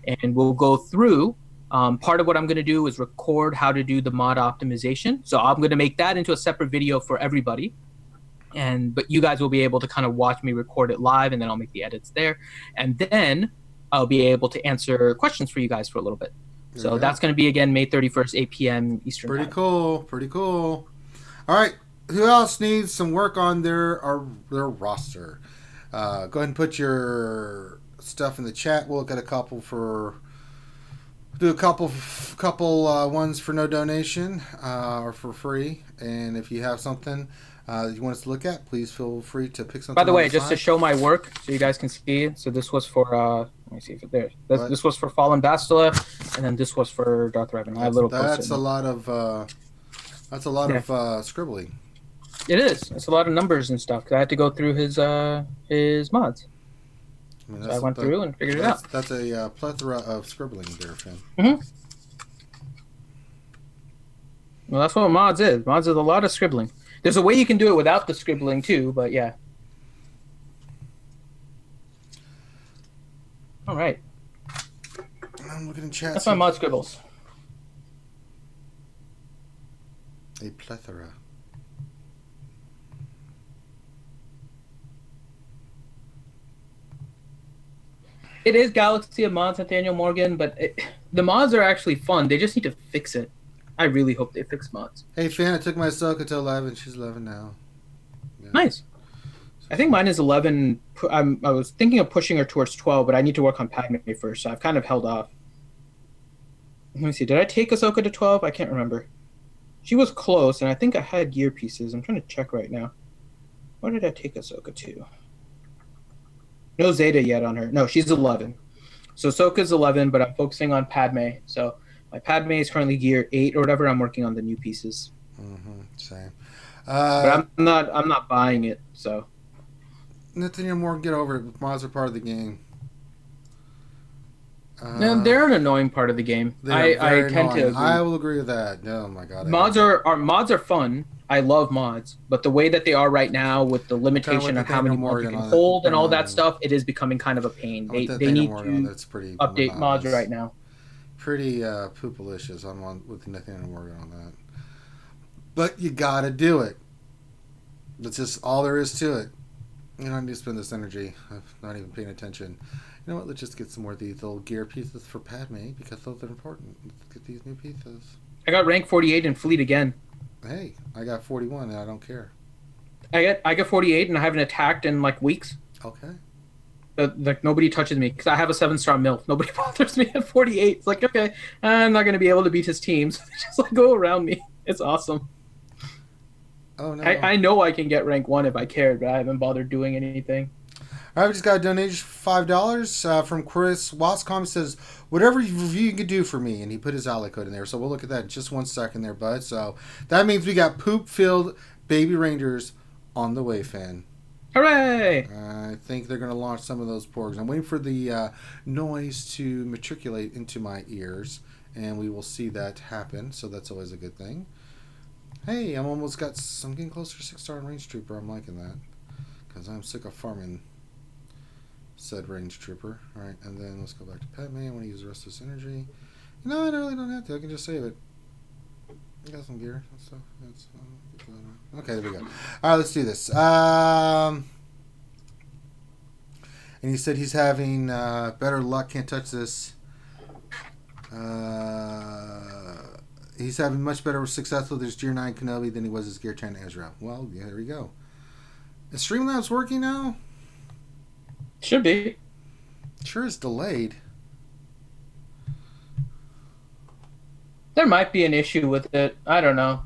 and we'll go through. Part of what I'm going to do is record how to do the mod optimization. So I'm going to make that into a separate video for everybody. But you guys will be able to kind of watch me record it live, and then I'll make the edits there. And then I'll be able to answer questions for you guys for a little bit. So that's going to be, again, May 31st, 8 p.m. Eastern Pretty time. cool. Pretty cool. All right. Who else needs some work on their roster? Go ahead and put your stuff in the chat. We'll look at a couple ones for no donation or for free. And if you have something you want us to look at, please feel free to pick something. By the way, just to show my work so you guys can see it. So this was for let me see if it's there. This was for Fallen Bastila, and then this was for Darth Revan. I have a little. That's a lot of scribbling. It is. It's a lot of numbers and stuff. 'Cause I had to go through his mods. So I went through and figured it out. That's a plethora of scribbling there, Finn. Mm-hmm. Well, that's what mods is. Mods is a lot of scribbling. There's a way you can do it without the scribbling too, but yeah. All right. I'm looking in chat. That's my mod scribbles. A plethora. It is Galaxy of Mods, Nathaniel Morgan, but the mods are actually fun. They just need to fix it. I really hope they fix mods. Hey, Finn, I took my Ahsoka to 11. She's 11 now. Yeah. Nice. I think mine is 11. I was thinking of pushing her towards 12, but I need to work on Padme first, so I've kind of held off. Let me see. Did I take Ahsoka to 12? I can't remember. She was close, and I think I had gear pieces. I'm trying to check right now. What did I take Ahsoka to? No Zeta yet on her. No, she's 11. So Ahsoka's 11, but I'm focusing on Padme. So my Padme is currently gear 8 or whatever. I'm working on the new pieces. Mm-hmm. Same. But I'm not buying it, so. Nathaniel Moore, get over it. Mods are part of the game. No, they're an annoying part of the game. I tend to agree. I will agree with that. Oh my god. Mods are fun. I love mods, but the way that they are right now, with the limitation of how many mods you can hold and all that stuff, it is becoming kind of a pain. They need to update mods right now. Pretty poopalicious on one with Nathaniel Morgan on that. But you gotta do it. That's just all there is to it. You don't need to spend this energy of not even paying attention. You know what? Let's just get some more of these little gear pieces for Padme, because those are important. Let's get these new pieces. I got rank 48 in Fleet again. Hey, I got 41 and I don't care. I got 48 and I haven't attacked in like weeks. Okay. Like nobody touches me because I have a 7-star MILF. Nobody bothers me at 48. It's like, okay, I'm not going to be able to beat his teams. They just like go around me. It's awesome. Oh no. I know I can get rank 1 if I cared, but I haven't bothered doing anything. All right, we just got a donation for $5 from Chris Wascom. He says, whatever review you can do for me. And he put his ally code in there. So we'll look at that in just 1 second there, bud. So that means we got poop-filled baby rangers on the way, Finn. Hooray! I think they're going to launch some of those porgs. I'm waiting for the noise to matriculate into my ears. And we will see that happen. So that's always a good thing. Hey, I'm getting closer to 6-star in Range Trooper. I'm liking that. Because I'm sick of farming. said range trooper. All right, and then let's go back to Padme. I want to use the rest of this energy. No, I really don't have to. I can just save it. I got some gear and stuff. Okay, there we go. All right, let's do this. And he said he's having better luck. Can't touch this. He's having much better success with his Gear 9 Kenobi than he was his Gear 10 Ezra. Well, yeah, there we go. Is Streamlabs working now? Should be. Sure is delayed. There might be an issue with it. I don't know.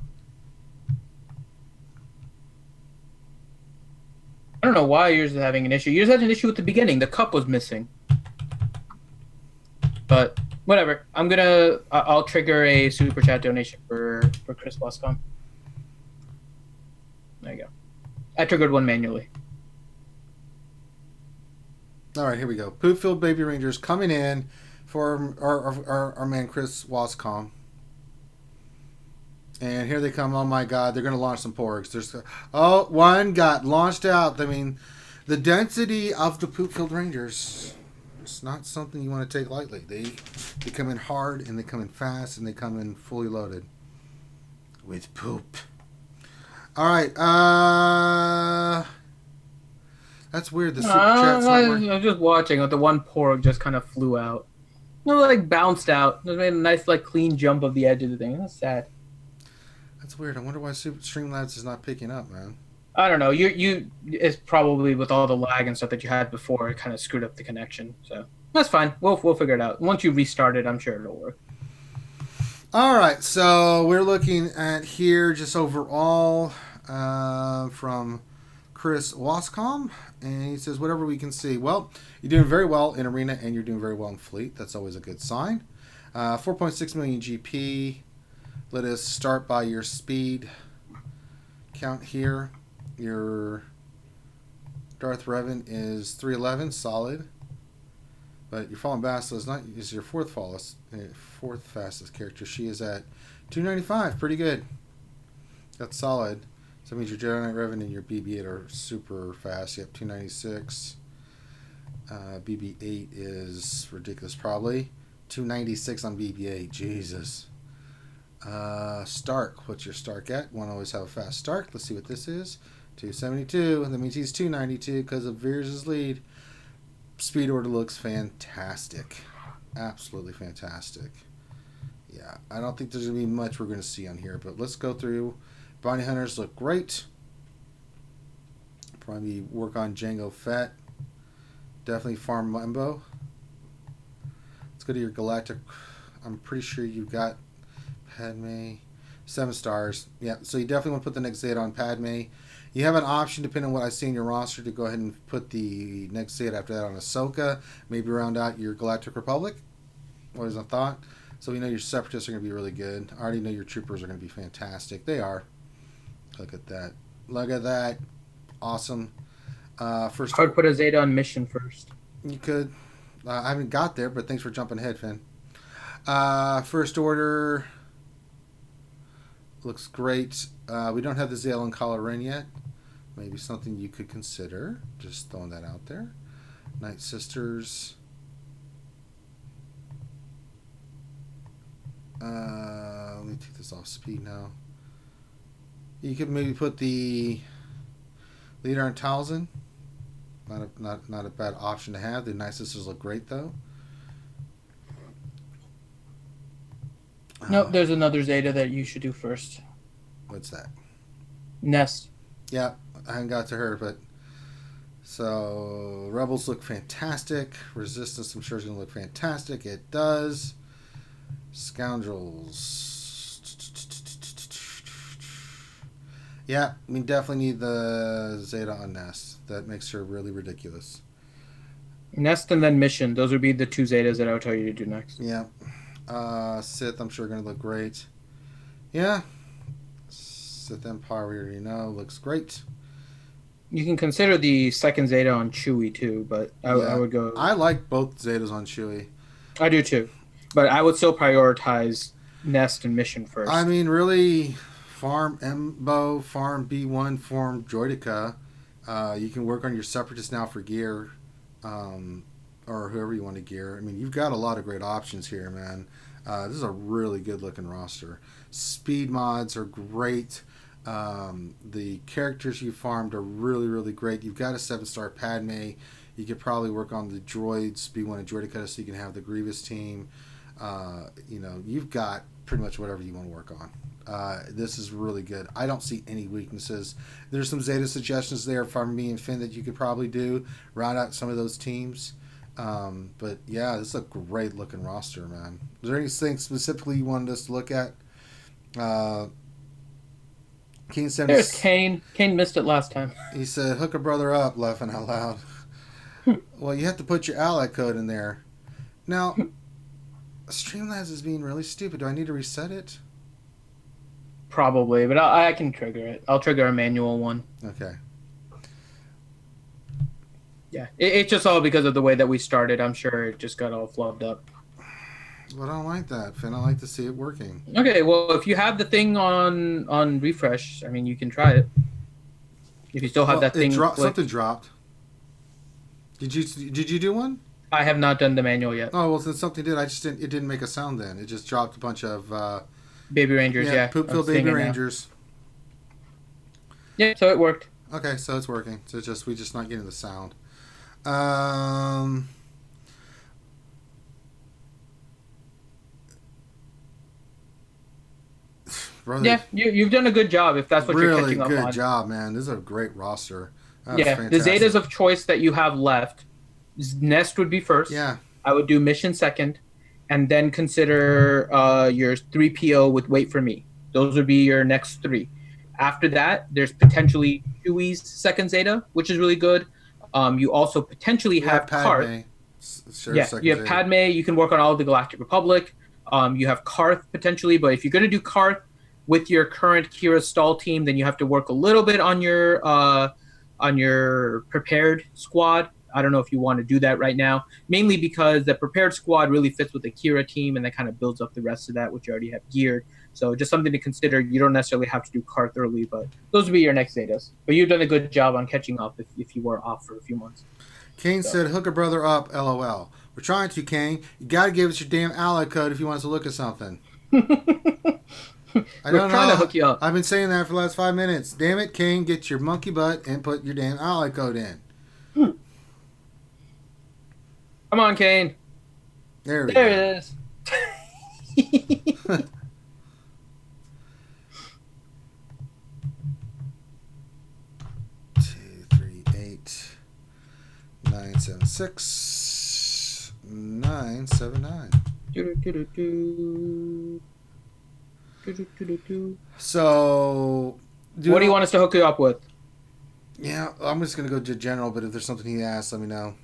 I don't know why yours is having an issue. Yours had an issue at the beginning. The cup was missing. But whatever. I'll trigger a super chat donation for Chris Boscom. There you go. I triggered one manually. All right, here we go. Poopfield Baby Rangers coming in for our man Chris Wascom. And here they come. Oh my God, they're going to launch some porgs. One got launched out. I mean, the density of the Poopfield Rangers, it's not something you want to take lightly. They come in hard, and they come in fast, and they come in fully loaded with poop. All right. That's weird. The super chat's not working. I was just watching. The one porg just kind of flew out. Like bounced out. It made a nice, clean jump of the edge of the thing. That's sad. That's weird. I wonder why Streamlabs is not picking up, man. I don't know. It's probably with all the lag and stuff that you had before, it kind of screwed up the connection. So that's fine. We'll figure it out. Once you restart it, I'm sure it'll work. All right. So we're looking at here just overall from Chris Wascom, and he says whatever we can see. Well, you're doing very well in Arena, and you're doing very well in Fleet. That's always a good sign. 4.6 million GP. Let us start by your speed count here. Your Darth Revan is 311, solid. But your Fallen Bastila is your fourth fastest character. She is at 295, pretty good. That's solid. So that means your Jedi Knight Revan and your BB-8 are super fast. You have 296. BB-8 is ridiculous, probably. 296 on BB-8, Jesus. Stark, what's your Stark at? Want to always have a fast Stark. Let's see what this is. 272, and that means he's 292 because of Veers' lead. Speed order looks fantastic. Absolutely fantastic. Yeah, I don't think there's going to be much we're going to see on here, but let's go through. Bounty Hunters look great. Probably work on Jango Fett. Definitely farm Mumbo. Let's go to your Galactic. I'm pretty sure you've got Padme. 7 stars. Yeah, so you definitely want to put the next Zeta on Padme. You have an option, depending on what I see in your roster, to go ahead and put the next Zeta after that on Ahsoka. Maybe round out your Galactic Republic. What is a thought? So we know your Separatists are going to be really good. I already know your Troopers are going to be fantastic. They are. Look at that. Look at that. Awesome. First, I would put a Zeta on mission first. You could. I haven't got there, but thanks for jumping ahead, Finn. First Order looks great. We don't have the Zale and Kylo Ren yet. Maybe something you could consider. Just throwing that out there. Night Sisters. Let me take this off speed now. You could maybe put the Leader on Talzin. Not a bad option to have. The Night Sisters look great though. Nope, there's another Zeta that you should do first. What's that? Nest. Yeah, I haven't got to her, but so Rebels look fantastic. Resistance, I'm sure, is going to look fantastic. It does. Scoundrels. Yeah, we definitely need the Zeta on Nest. That makes her really ridiculous. Nest and then mission. Those would be the 2 Zetas that I would tell you to do next. Yeah. Sith, I'm sure, going to look great. Yeah. Sith Empire, we already know, looks great. You can consider the second Zeta on Chewie too, but I would go. I like both Zetas on Chewie. I do too, but I would still prioritize Nest and mission first. I mean, really, farm Embo, farm B1, farm Droideka. You can work on your Separatists now for gear. or whoever you want to gear. I mean, you've got a lot of great options here, man. This is a really good looking roster. Speed mods are great. The characters you farmed are really, really great. You've got a 7-star Padme. You could probably work on the droids, be one of Droidicus, so you can have the Grievous team. You've got pretty much whatever you want to work on. This is really good. I don't see any weaknesses. There's some Zeta suggestions there from me and Finn that you could probably do, round out some of those teams. But yeah, this is a great looking roster, man. Is there anything specifically you wanted us to look at? There's Kane. Kane missed it last time. He said, "Hook a brother up," laughing out loud. Well, you have to put your ally code in there. Now, Streamlabs is being really stupid. Do I need to reset it? Probably, but I can trigger it. I'll trigger a manual one. Okay. Yeah, it's just all because of the way that we started. I'm sure it just got all flubbed up. Well, I don't like that, Finn. I like to see it working. Okay, well, if you have the thing on refresh, I mean, you can try it. If you still have that thing. Something dropped. Did you do one? I have not done the manual yet. Oh, well, since something did, it didn't make a sound then. It just dropped a bunch of... Baby Rangers, yeah. Poopville Baby Rangers. Yeah, so it worked. Okay, so it's working. So we're just not getting the sound. Brother, yeah, you've done a good job if that's what you're catching up on. Really good job, man. This is a great roster. Yeah, fantastic. The Zetas of choice that you have left, Nest would be first. Yeah. I would do Mission second, and then consider your 3PO with Wait For Me. Those would be your next 3. After that, there's potentially Chewie's second Zeta, which is really good. You also potentially have Karth. Sure, yeah, you have Padme. You can work on all of the Galactic Republic. You have Karth potentially, but if you're going to do Karth with your current Kira Stall team, then you have to work a little bit on your prepared squad. I don't know if you want to do that right now, mainly because the prepared squad really fits with the Kira team, and that kind of builds up the rest of that, which you already have geared. So just something to consider. You don't necessarily have to do Karth early, but those would be your next Zetas. But you've done a good job on catching up if you were off for a few months. Kane said, "Hook a brother up, LOL." We're trying to, Kane. You got to give us your damn ally code if you want us to look at something. We're trying to hook you up. I've been saying that for the last 5 minutes. Damn it, Kane, get your monkey butt and put your damn ally code in. Come on, Kane. There it is. 976 979. So, what do you want us to hook you up with? Yeah, I'm just gonna go to general, but if there's something he asks, let me know.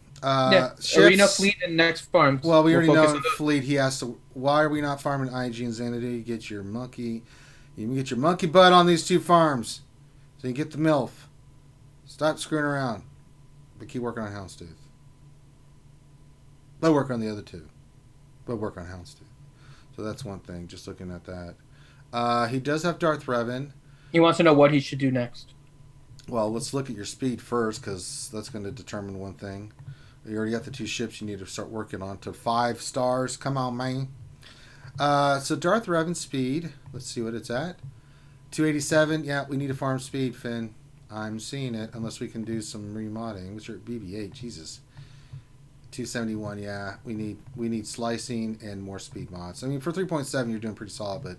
Ships, Arena, Fleet, and next farms. Well, we already know Fleet. He asked, why are we not farming IG and Xanadu? You get your monkey butt on these 2 farms, so you get the MILF. Stop screwing around, but keep working on Houndstooth. But work on the other 2. But work on Houndstooth. So that's one thing. Just looking at that, he does have Darth Revan. He wants to know what he should do next. Well, let's look at your speed first, because that's going to determine one thing. You already got the 2 ships you need to start working on to 5 stars. Come on, man. So Darth Revan speed. Let's see what it's at. 287. Yeah, we need to farm speed, Finn. I'm seeing it, unless we can do some remodding. What's your BB-8? Jesus. 271. Yeah, we need slicing and more speed mods. I mean, for 3.7, you're doing pretty solid, but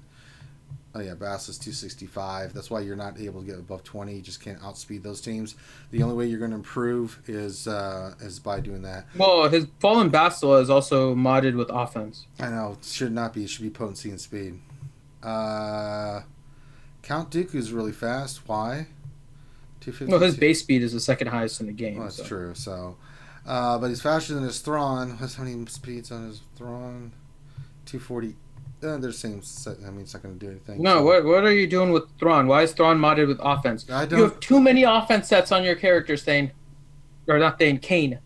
oh yeah, Bass is 265. That's why you're not able to get above 20. You just can't outspeed those teams. The only way you're going to improve is by doing that. Well, his Fallen Bastila is also modded with offense. I know. It should not be. It should be potency and speed. Count Dooku's really fast. Why? 250. Well, his base speed is the second highest in the game. Well, that's true. So, but he's faster than his Thrawn. How many speeds on his Thrawn? 240. They're the same set. I mean, it's not going to do anything. No, so. What are you doing with Thrawn? Why is Thrawn modded with offense? You have too many offense sets on your characters, Thane. Or not Thane, Kane.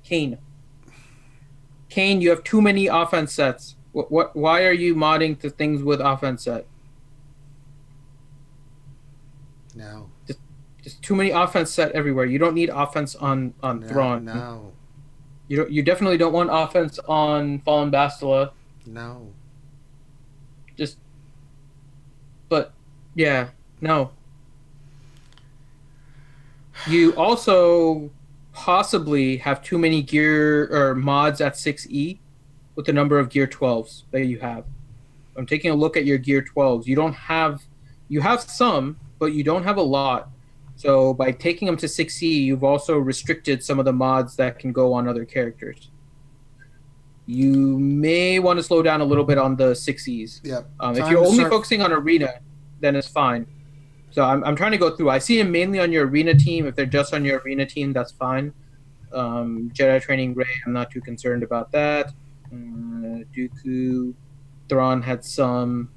Kane, you have too many offense sets. Why are you modding to things with offense set? No. Just too many offense set everywhere. You don't need offense on Thrawn. No. You definitely don't want offense on Fallen Bastila. No. Just, but yeah, no. You also possibly have too many gear or mods at 6E with the number of gear 12s that you have. I'm taking a look at your gear 12s. You have some, but you don't have a lot. So by taking them to 6E, you've also restricted some of the mods that can go on other characters. You may want to slow down a little bit on the 6Es. Yep. If you're only focusing on arena, then it's fine. So I'm trying to go through. I see them mainly on your arena team. If they're just on your arena team, that's fine. Jedi Training Ray, I'm not too concerned about that. Dooku, Thrawn had some.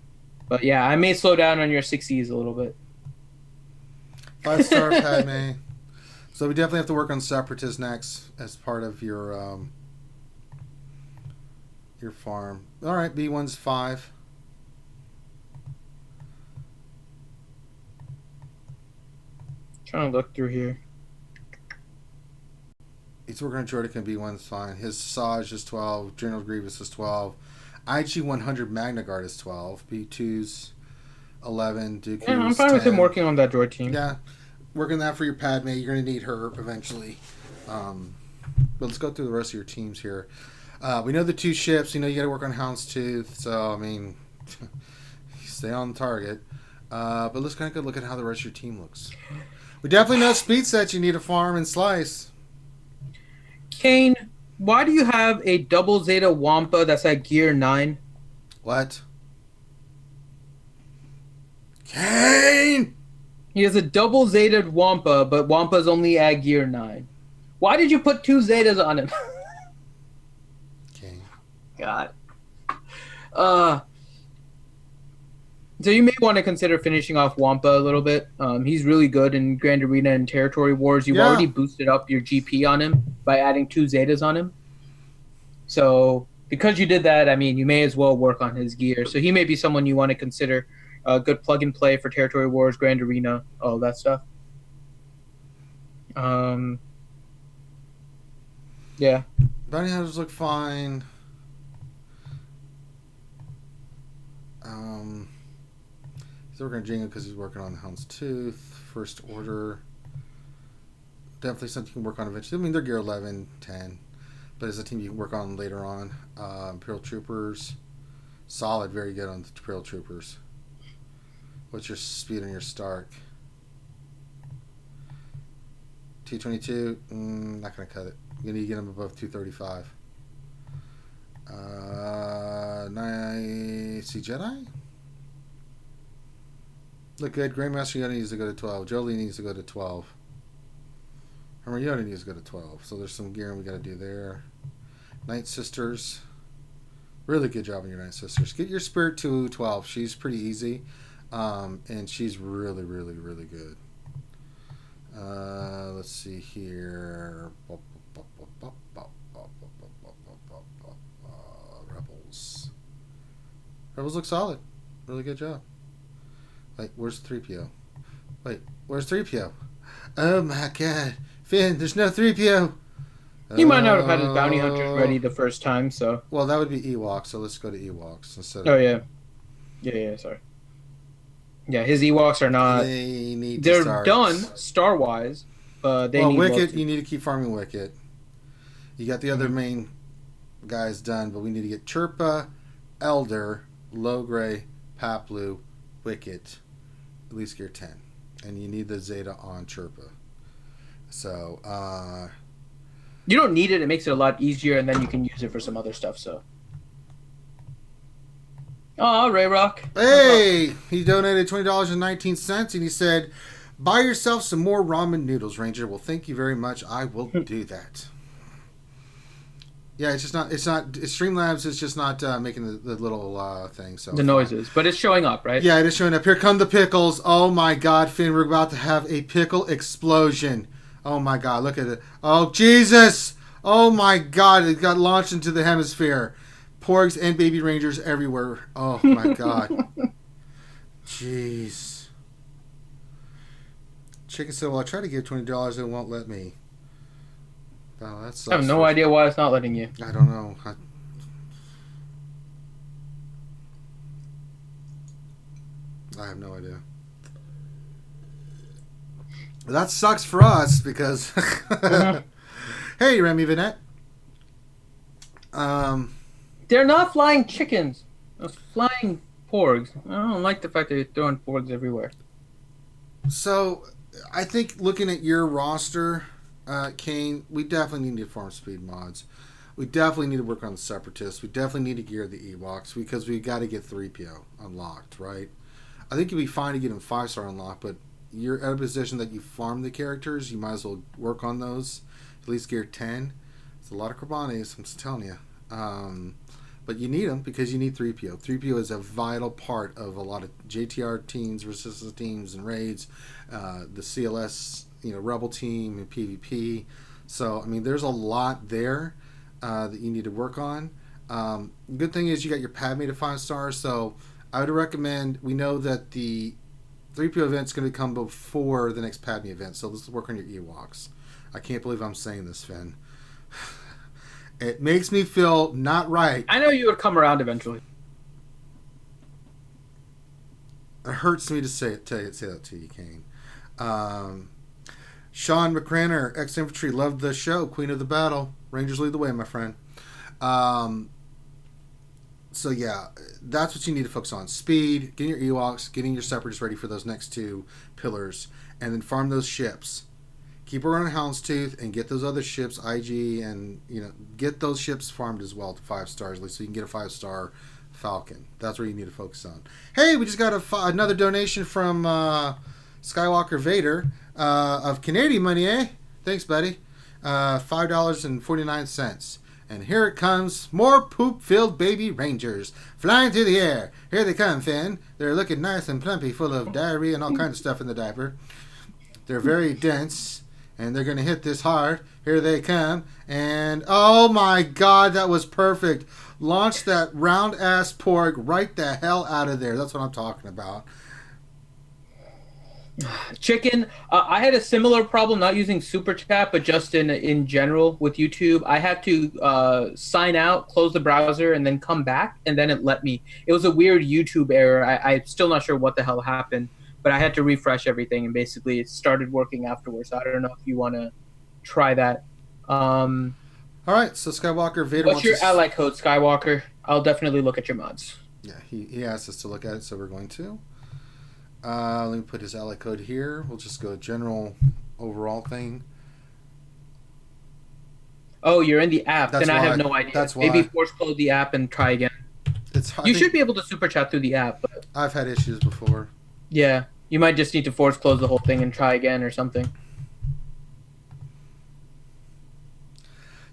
But yeah, I may slow down on your 6Es a little bit. 5-star Padme. So we definitely have to work on Separatists next as part of your farm. All right, B1's 5. Trying to look through here. He's working on Jordan B1's fine. His Saj is 12. General Grievous is 12. IG 100 Magna Guard is 12. B2's 11. Dooku's Yeah, I'm fine 10. with him working on that droid team. Yeah, working that for your Padme. You're going to need her eventually. But let's go through the rest of your teams here. We know the 2 ships. You know you got to work on Houndstooth. So, I mean, stay on target. But let's kind of go look at how the rest of your team looks. We definitely know speed sets you need to farm and slice. Kane, why do you have a double Zeta Wampa that's at gear 9? What? Kane! He has a double Zeta Wampa, but Wampa's only at gear 9. Why did you put 2 Zetas on him? Kane. God. So you may want to consider finishing off Wampa a little bit. He's really good in Grand Arena and Territory Wars. You've already boosted up your GP on him by adding 2 Zetas on him. So because you did that, I mean, you may as well work on his gear. So he may be someone you want to consider a good plug and play for Territory Wars, Grand Arena, all that stuff. Yeah. Bounty Hunters look fine. He's working on Jingo because he's working on the Houndstooth. First Order. Definitely something you can work on eventually. I mean, they're gear 11, 10. But it's a team you can work on later on. Imperial Troopers. Solid, very good on the Imperial Troopers. What's your speed on your Stark? T22, not going to cut it. You need to get him above 235. Nice. Jedi? Look good. Grandmaster Yoda needs to go to 12. Jolie needs to go to 12. Remember, Yoda needs to go to 12. So there's some gearing we got to do there. Night Sisters. Really good job on your Night Sisters. Get your Spirit to 12. She's pretty easy. And she's really, really, really good. Let's see here. Rebels. Rebels look solid. Really good job. Wait, where's 3PO? Wait, where's 3PO? Oh my god. Finn, there's no 3PO. He might not have had his bounty hunters ready the first time, so. Well, that would be Ewoks, so let's go to Ewoks instead of. Oh, yeah. Yeah, sorry. Yeah, his Ewoks are not. They're done star-wise, but they need. Wicket, you need to keep farming Wicket. You got the other main guys done, but we need to get Chirpa, Elder, Logray, Paplu, Wicket, at least gear 10. And you need the Zeta on Chirpa. So, you don't need it. It makes it a lot easier, and then you can use it for some other stuff, so. Oh, Ray Rock. Hey! He donated $20.19, and he said, buy yourself some more ramen noodles, Ranger. Well, thank you very much. I will do that. Yeah, it's Streamlabs is just not making the little thing. So the noises, but it's showing up, right? Yeah, it is showing up. Here come the pickles. Oh my God, Finn, we're about to have a pickle explosion. Oh my God, look at it. Oh, Jesus. Oh my God, it got launched into the hemisphere. Porgs and baby rangers everywhere. Oh my God. Jeez. Chicken said, well, I tried to give $20, it won't let me. Oh, that sucks. I have no idea why it's not letting you. I don't know. I have no idea. That sucks for us because. Hey, Remy Vinette. They're not flying chickens. They're flying porgs. I don't like the fact that you're throwing porgs everywhere. So, I think looking at your roster, Kane, we definitely need to farm speed mods. We definitely need to work on the Separatists. We definitely need to gear the Ewoks because we got to get 3PO unlocked, right? I think you'd be fine to get him 5-star unlocked, but you're at a position that you farm the characters. You might as well work on those. At least gear 10. It's a lot of Carbones, I'm just telling you. But you need them because you need 3PO. 3PO is a vital part of a lot of JTR teams, resistance teams, and raids. The CLS, Rebel team and PvP. So, I mean, there's a lot there that you need to work on. Good thing is you got your Padme to 5 stars. So, I would recommend. We know that the 3PO event is going to come before the next Padme event. So, let's work on your Ewoks. I can't believe I'm saying this, Finn. It makes me feel not right. I know you would come around eventually. It hurts me to say that to you, Kane. Sean McCranner, ex-infantry, loved the show. Queen of the battle. Rangers lead the way, my friend. So yeah, that's what you need to focus on. Speed, getting your Ewoks, getting your Separatists ready for those next 2 pillars, and then farm those ships. Keep her on Houndstooth and get those other ships, IG, and get those ships farmed as well to 5 stars, at least so you can get a 5-star Falcon. That's where you need to focus on. Hey, we just got another donation from Skywalker Vader of Canadian money, eh? Thanks, buddy. $5.49. And here it comes, more poop-filled baby Rangers flying through the air. Here they come, Finn. They're looking nice and plumpy, full of diarrhea and all kinds of stuff in the diaper. They're very dense. And they're going to hit this hard. Here they come. And, oh my God, that was perfect. Launch that round-ass porg right the hell out of there. That's what I'm talking about. Chicken, I had a similar problem not using Super Chat, but just in general with YouTube. I had to sign out, close the browser, and then come back, and then it let me. It was a weird YouTube error. I'm still not sure what the hell happened. But I had to refresh everything, and basically it started working afterwards. So I don't know if you want to try that. All right, so Skywalker Vader. What's your ally code, Skywalker? I'll definitely look at your mods. Yeah, he asked us to look at it, so we're going to. Let me put his ally code here. We'll just go general overall thing. Oh, you're in the app. That's then why. I have no idea. That's why. Maybe force close the app and try again. You should be able to super chat through the app. But I've had issues before. Yeah. You might just need to force close the whole thing and try again or something.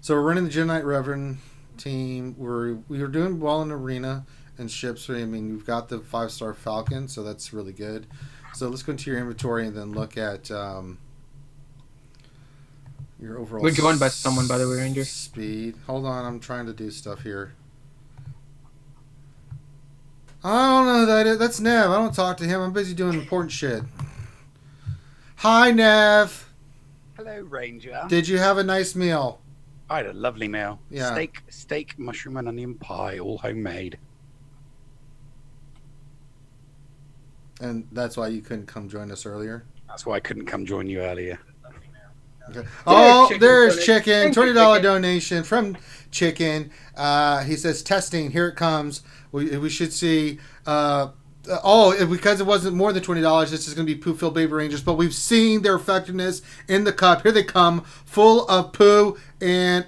So we're running the Jedi Knight Reverend team. We were doing well in arena and ships. I mean, we've got the 5-star Falcon, so that's really good. So let's go into your inventory and then look at your overall. We're joined by someone, by the way, Ranger. Speed. Hold on, I'm trying to do stuff here. I don't know who that is. That's Nev. I don't talk to him. I'm busy doing important shit. Hi, Nev. Hello, Ranger. Did you have a nice meal? I had a lovely meal. Yeah. Steak, mushroom and onion pie, all homemade. And that's why you couldn't come join us earlier? That's why I couldn't come join you earlier. Okay. Oh, there's Chicken. $20 donation from Chicken. He says, testing, here it comes. We should see... because it wasn't more than $20, this is going to be poo-filled baby rangers, but we've seen their effectiveness in the cup. Here they come, full of poo, and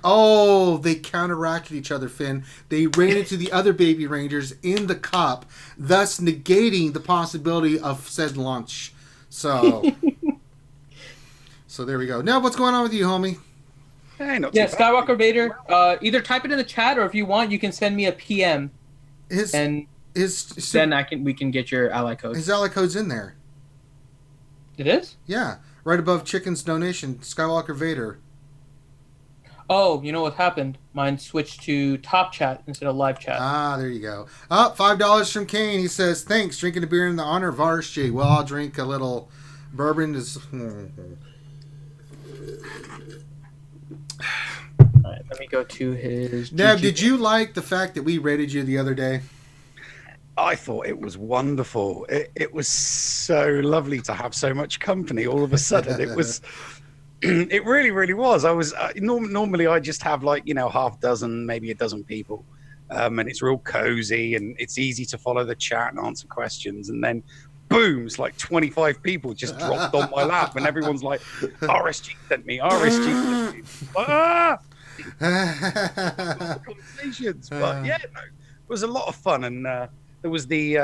they counteracted each other, Finn. They ran into the other baby rangers in the cup, thus negating the possibility of said launch. So... So there we go. Now, what's going on with you, homie? Hey, not too bad. Skywalker Vader. Either type it in the chat, or if you want, you can send me a PM, then we can get your ally code. His ally code's in there. It is? Yeah, right above Chicken's donation, Skywalker Vader. Oh, you know what happened? Mine switched to top chat instead of live chat. Ah, there you go. $5 from Kane. He says, thanks, drinking a beer in the honor of RSG. Well, I'll drink a little bourbon. All right, let me go to his. Nev, GG. did you like the fact that we rated you the other day? I thought it was wonderful. It was so lovely to have so much company all of a sudden. It was, it really, really was. I was normally I just have like, half dozen, maybe a dozen people. And it's real cozy and it's easy to follow the chat and answer questions. And then boom, it's like 25 people just dropped on my lap and everyone's like, RSG sent me, RSG sent me. Ah! Conversations. But yeah, no, it was a lot of fun. And there was the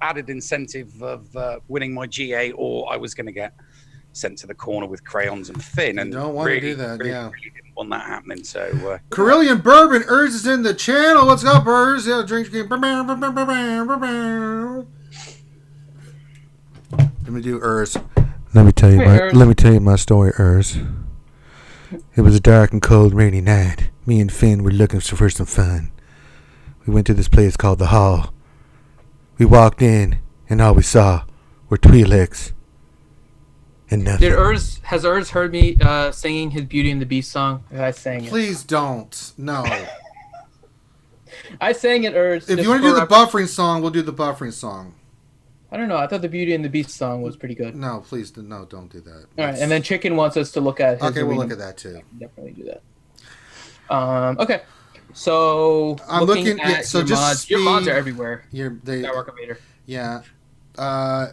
added incentive of winning my GA, or I was going to get sent to the corner with crayons and Finn. And don't want to do that, really, yeah. really didn't want that happening. So Carillion Bourbon, Urs is in the channel. What's up, Urs? Yeah, drink game. Let me do Urs. Let me tell you my story, Urs. It was a dark and cold, rainy night. Me and Finn were looking for some fun. We went to this place called the Hall. We walked in, and all we saw were Twi'leks and nothing. Has Urs heard me singing his Beauty and the Beast song? I sang it. Please don't. No. I sang it, Urs. If you want to do the buffering song, we'll do the buffering song. I don't know. I thought the Beauty and the Beast song was pretty good. No, please, no, don't do that. All right, and then Chicken wants us to look at his Okay, we'll arena. look at that too. Definitely do that. Okay, so I'm looking at so your just mods. your mods are everywhere. Skywalker Vader. Yeah.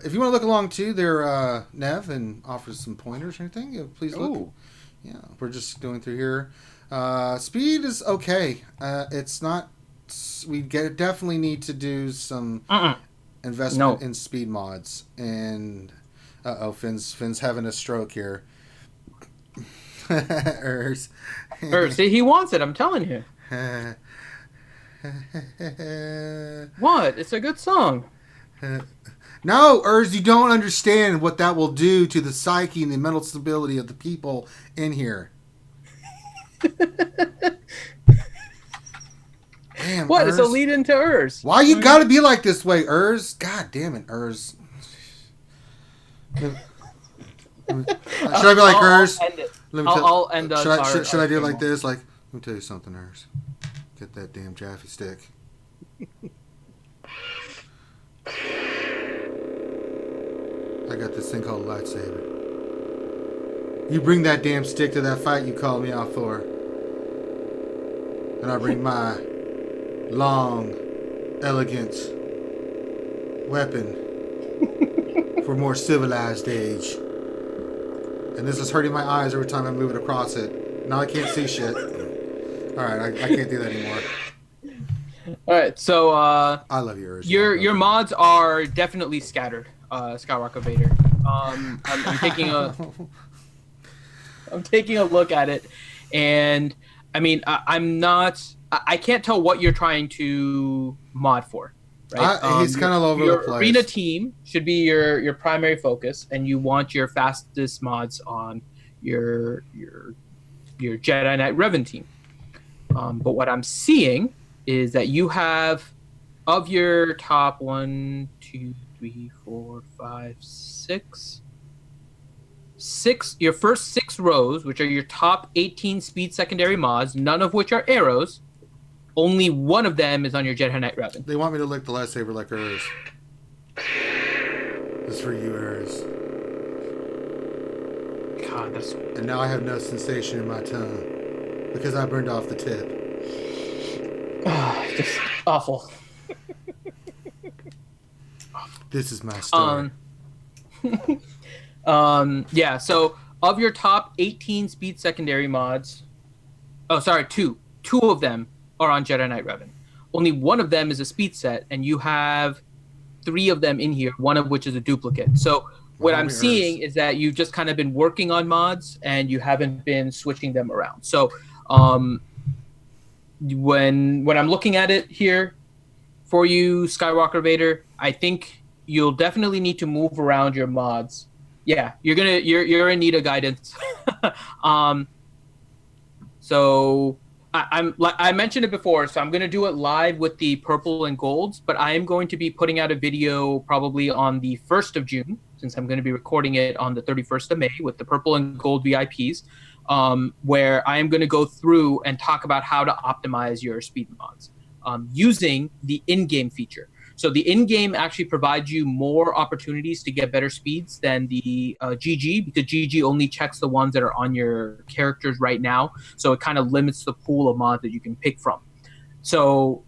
If you want to look along too, they're Nev and offers some pointers or anything. Yeah, please look. Ooh. Yeah, we're just going through here. Speed is okay. It's not. We definitely need to do some investment in speed mods. And Finn's having a stroke here. Urs, see, he wants it. I'm telling you. What? It's a good song. No, Urs, you don't understand what that will do to the psyche and the mental stability of the people in here. Damn, what? Urs. It's a lead into Urs. Why you gotta be like this way, Urs? God damn it, Urs. Should I be like Urs? I'll end it. Should I do it like this? Like, let me tell you something, Urs. Get that damn Jaffe stick. I got this thing called a lightsaber. You bring that damn stick to that fight you called me out for. And I bring my long, elegant weapon for more civilized age. And this is hurting my eyes every time I move it across it. Now I can't see shit. Alright, I can't do that anymore. Alright, so I love yours. Your mods are definitely scattered, Skywalker Vader. I'm taking a look at it, and I mean I can't tell what you're trying to mod for. Right? He's kind of all over the place. Your arena team should be your primary focus, and you want your fastest mods on your Jedi Knight Revan team. But what I'm seeing is that you have, of your top 1, 2, 3, 4, 5, 6, your first 6 rows, which are your top 18 speed secondary mods, none of which are arrows. Only one of them is on your Jedi Knight Revan. They want me to lick the lightsaber like Urs. This is for you, Urs. God, that's... And now I have no sensation in my tongue because I burned off the tip. Just awful. This is my story. Yeah, so of your top 18 speed secondary mods, two of them are on Jedi Knight Revan. Only one of them is a speed set, and you have 3 of them in here, one of which is a duplicate. So what I'm seeing is that you've just kind of been working on mods, and you haven't been switching them around. So when I'm looking at it here for you, Skywalker Vader, I think you'll definitely need to move around your mods. Yeah, you're in need of guidance. So I mentioned it before, so I'm gonna do it live with the purple and golds, but I am going to be putting out a video probably on the 1st of June, since I'm going to be recording it on the 31st of May with the purple and gold VIPs. where I am going to go through and talk about how to optimize your speed mods using the in-game feature. So the in-game actually provides you more opportunities to get better speeds than the GG, because GG only checks the ones that are on your characters right now. So it kind of limits the pool of mods that you can pick from. So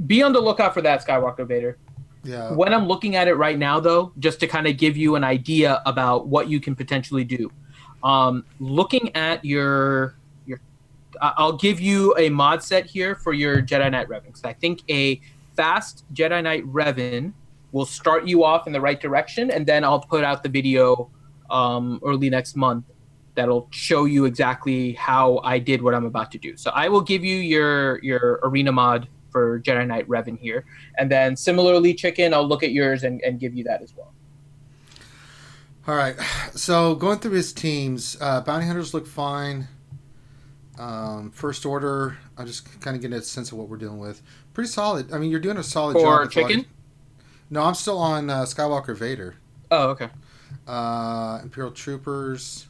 be on the lookout for that, Skywalker Vader. Yeah. When I'm looking at it right now, though, just to kind of give you an idea about what you can potentially do, looking at your I'll give you a mod set here for your Jedi Knight Revan, because I think a fast Jedi Knight Revan will start you off in the right direction, and then I'll put out the video early next month that'll show you exactly how I did what I'm about to do. So I will give you your arena mod for Jedi Knight Revan here, and then similarly, Chicken, I'll look at yours and give you that as well. All right, so going through his teams, bounty hunters look fine. First order, I'm just kind of getting a sense of what we're dealing with. Pretty solid. I mean, you're doing a solid job. For Chicken? No, I'm still on Skywalker Vader. Oh, okay. Imperial Troopers.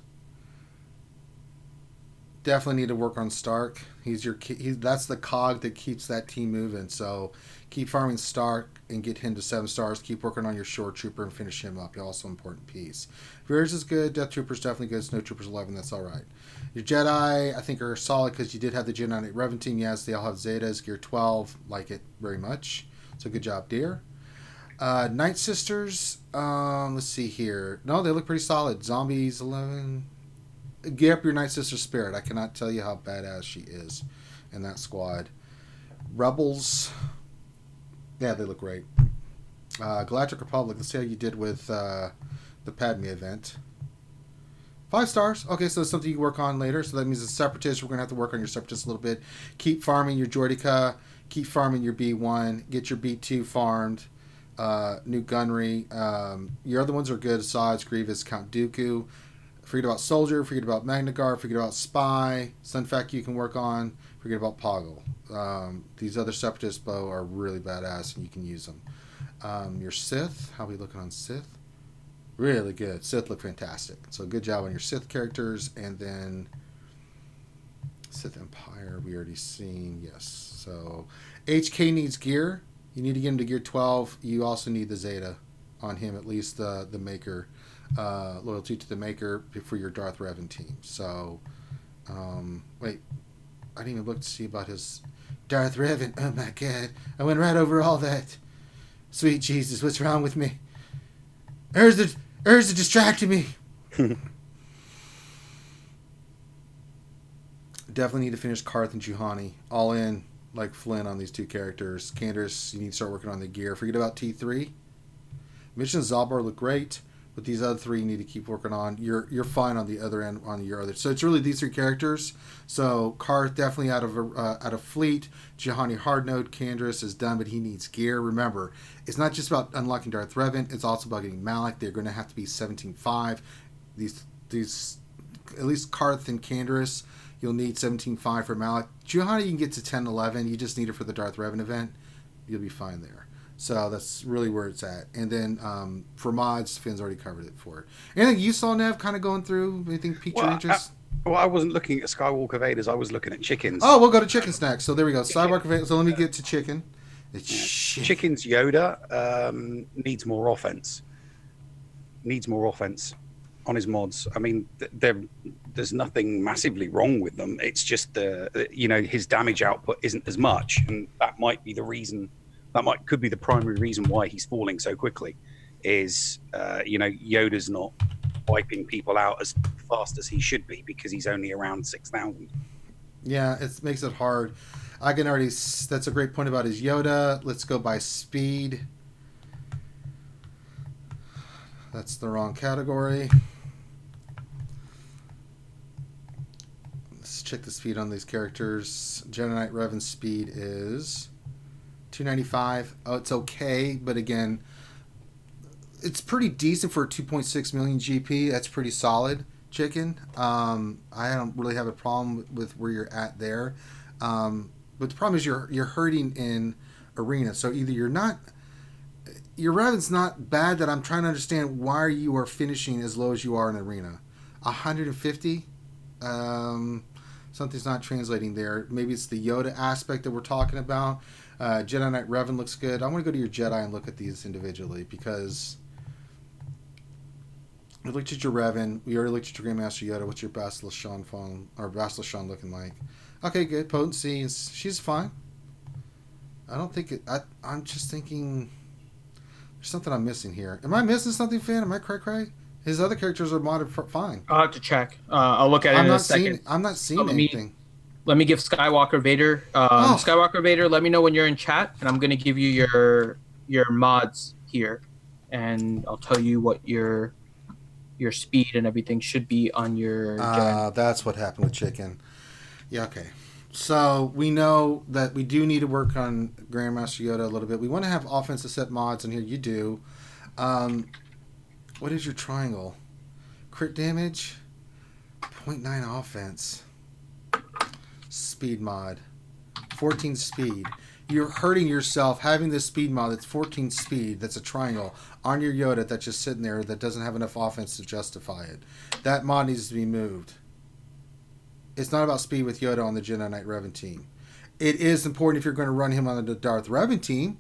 Definitely need to work on Stark. That's the cog that keeps that team moving. So keep farming Stark and get him to 7 stars. Keep working on your Shore Trooper and finish him up. You're also an important piece. Veers is good. Death Trooper's definitely good. Snow Trooper's 11. That's all right. Your Jedi, I think, are solid because you did have the Jedi Knight Revan team. Yes, they all have Zetas. Gear 12. Like it very much. So good job, dear. Night Sisters. Let's see here. No, they look pretty solid. Zombies 11. Get up your Night Sister spirit. I cannot tell you how badass she is in that squad. Rebels. Yeah, they look great. Galactic Republic. Let's see how you did with the Padme event. 5 stars. Okay, so it's something you can work on later. So that means the Separatists, we're going to have to work on your Separatists a little bit. Keep farming your Droideka. Keep farming your B1. Get your B2 farmed. New Gunnery. Your other ones are good. Asajj, Grievous, Count Dooku. Forget about Soldier. Forget about Magna Guard. Forget about Spy. Sunfac you can work on. Forget about Poggle. These other Separatist bow are really badass and you can use them. Your Sith. How are we looking on Sith? Really good. Sith look fantastic. So good job on your Sith characters. And then Sith Empire we already seen. Yes. So HK needs gear. You need to get him to gear 12. You also need the Zeta on him, at least the Maker. Loyalty to the Maker for your Darth Revan team. So, wait. I didn't even look to see about his Darth Revan. Oh my god. I went right over all that. Sweet Jesus, what's wrong with me? Urza distracted me. Definitely need to finish Karth and Juhani. All in, like Flynn on these 2 characters. Candace, you need to start working on the gear. Forget about T3. Mission Zalbar look great, but these other 3 you need to keep working on. You're fine on the other end, on your other. So it's really these 3 characters. So Karth definitely out of fleet. Juhani hard node. Candace is done, but he needs gear. Remember, it's not just about unlocking Darth Revan. It's also about getting Malak. They're going to have to be 17.5. These at least Karth and Candace, you'll need 17.5 for Malak. Juhani you can get to 10.11. You just need it for the Darth Revan event. You'll be fine there. So that's really where it's at. And then for mods, Finn's already covered it for it. Anything you saw, Nev, kind of going through? Anything piqued your interest? I wasn't looking at Skywalker Vaders. I was looking at chickens. Oh, we'll go to chickens next. So there we go. Skywalker Vaders. So let me get to chicken. Chicken's Yoda needs more offense. Needs more offense on his mods. I mean, there's nothing massively wrong with them. It's just his damage output isn't as much, and that might be the reason. Could be the primary reason why he's falling so quickly. Is Yoda's not wiping people out as fast as he should be because he's only around 6,000. Yeah, it makes it hard. I can already. That's a great point about his Yoda. Let's go by speed. That's the wrong category. Let's check the speed on these characters. Jedi Knight Revan's speed is 295. Oh, it's okay, but again, it's pretty decent for a 2.6 million GP. That's pretty solid, chicken. I don't really have a problem with where you're at there. But the problem is you're hurting in arena. So either your Revan's not bad, that I'm trying to understand why you are finishing as low as you are in arena. 150. Something's not translating there. Maybe it's the Yoda aspect that we're talking about. Jedi Knight Revan looks good. I want to go to your Jedi and look at these individually because we looked at your Revan. We already looked at your Grandmaster Yoda. What's your Bastila Shan looking like? Okay, good. Potency. She's fine. I don't think it... I'm just thinking... There's something I'm missing here. Am I missing something, Finn? Am I cray-cray? His other characters are modded fine. I'll have to check. I'll look at it in a second. I'm not seeing anything. Let me give Skywalker Vader. Skywalker Vader, let me know when you're in chat, and I'm going to give you your mods here, and I'll tell you what your speed and everything should be on your... That's what happened with Chicken. Yeah, okay. So we know that we do need to work on Grandmaster Yoda a little bit. We want to have offensive set mods in here. You do. What is your triangle? Crit damage, 0.9 offense, speed mod, 14 speed. You're hurting yourself having this speed mod that's 14 speed, that's a triangle, on your Yoda that's just sitting there that doesn't have enough offense to justify it. That mod needs to be moved. It's not about speed with Yoda on the Jedi Knight Revan team. It is important if you're going to run him on the Darth Revan team,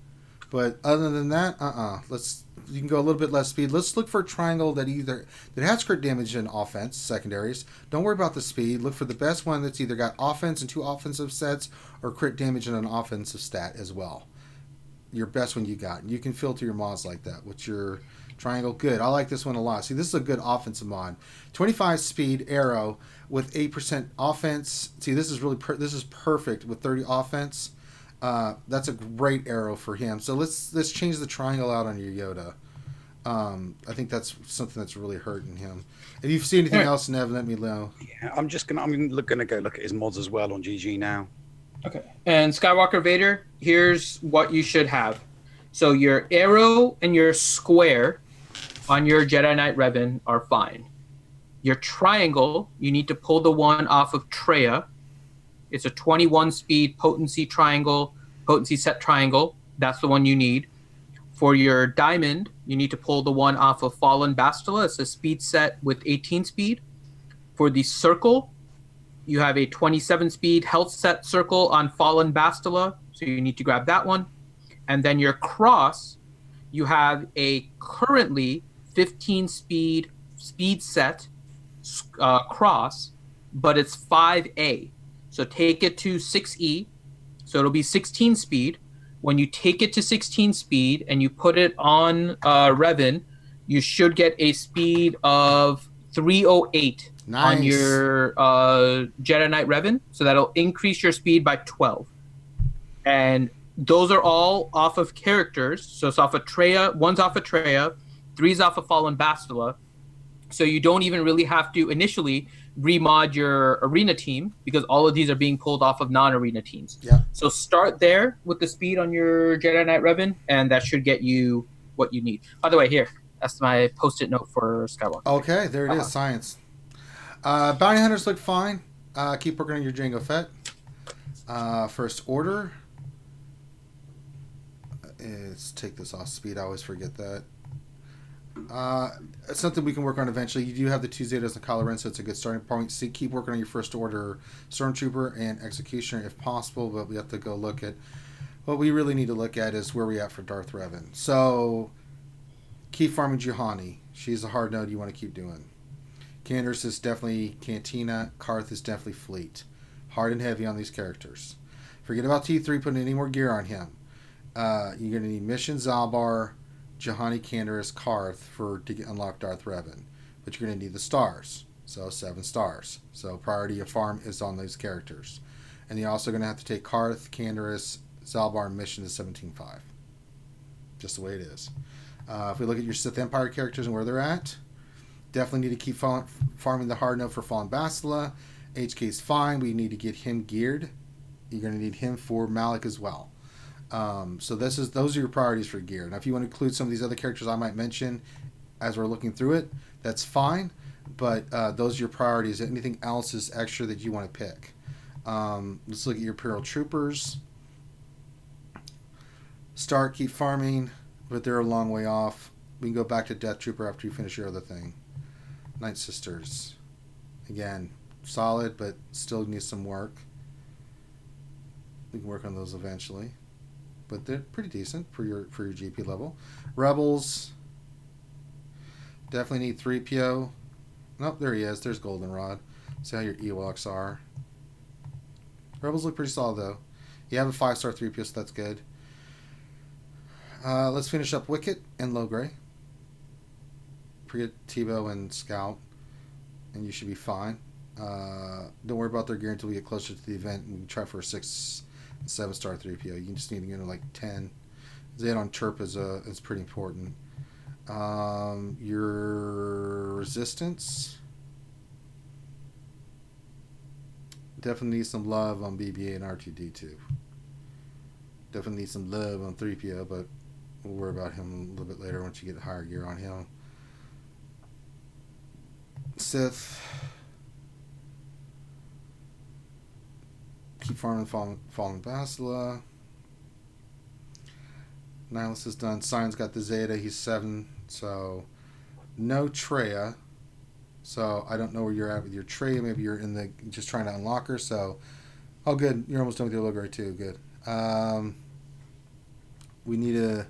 but other than that, you can go a little bit less speed. Let's look for a triangle that has crit damage and offense, secondaries. Don't worry about the speed. Look for the best one that's either got offense and 2 offensive sets or crit damage and an offensive stat as well. Your best one you got. And you can filter your mods like that with your triangle. Good. I like this one a lot. See, this is a good offensive mod. 25 speed arrow with 8% offense. See, this is perfect with 30 offense. That's a great arrow for him. So let's change the triangle out on your Yoda. I think that's something that's really hurting him. If you see anything else, Nev, let me know. Yeah, I'm gonna go look at his mods as well on GG now. Okay. And Skywalker Vader, here's what you should have. So your arrow and your square on your Jedi Knight Revan are fine. Your triangle, you need to pull the one off of Treya. It's a 21 speed potency set triangle. That's the one you need. For your diamond, you need to pull the one off of Fallen Bastila. It's a speed set with 18 speed. For the circle, you have a 27 speed health set circle on Fallen Bastila. So you need to grab that one. And then your cross, you have a currently 15 speed set cross, but it's 5A. So take it to 6E. So it'll be 16 speed. When you take it to 16 speed and you put it on Revan, you should get a speed of 308 on your Jedi Knight Revan. So that'll increase your speed by 12. And those are all off of characters. So it's off of Treya. One's off of Treya. 3's off of Fallen Bastila. So you don't even really have to initially remod your arena team because all of these are being pulled off of non-arena teams. Yeah. So start there with the speed on your Jedi Knight Revan, and that should get you what you need. By the way, here, that's my post-it note for Skywalker. Okay, there it is, science. Bounty Hunters look fine. Keep working on your Jango Fett. First Order. Let's take this off speed. I always forget that. It's something we can work on eventually. You do have the 2 Zetas and Kylo Ren, so it's a good starting point. See, keep working on your First Order Stormtrooper and Executioner if possible, but we have to go look at... What we really need to look at is where we at for Darth Revan. So, keep farming Juhani. She's a hard node you want to keep doing. Canderous is definitely Cantina. Karth is definitely Fleet. Hard and heavy on these characters. Forget about T3 putting any more gear on him. You're going to need Mission Zalbar, Juhani, Canderous, Karth to unlock Darth Revan. But you're going to need the stars. So 7 stars. So priority of farm is on those characters. And you're also going to have to take Karth, Canderous, Zalbar, Mission to 17.5. Just the way it is. If we look at your Sith Empire characters and where they're at, definitely need to keep farming the hard node for Fallen Bastila. HK is fine. We need to get him geared. You're going to need him for Malik as well. So those are your priorities for gear. Now, if you want to include some of these other characters I might mention as we're looking through it, that's fine. But those are your priorities. Anything else is extra that you want to pick. Let's look at your Imperial Troopers. Keep farming, but they're a long way off. We can go back to Death Trooper after you finish your other thing. Night Sisters. Again, solid, but still needs some work. We can work on those eventually, but they're pretty decent for your GP level. Rebels definitely need 3PO. Nope, there he is. There's Goldenrod. See how your Ewoks are. Rebels look pretty solid though. You have a 5-star 3PO, so that's good. Let's finish up Wicket and Logray. Forget Tebow and Scout, and you should be fine. Don't worry about their gear until we get closer to the event, and we can try for a 6 and 7-star 3PO. You just need to get to like 10. Zed on Chirp is pretty important. Your resistance definitely needs some love on BB-8 and R2-D2. Definitely need some love on 3PO, but we'll worry about him a little bit later once you get higher gear on him. Sith. Keep farming Fallen Basila. Nihilus is done. Sion's got the Zeta. He's 7. So, no Treya. So, I don't know where you're at with your Treya. Maybe you're in the just trying to unlock her. So, oh, good. You're almost done with your Logray too. Good. We need to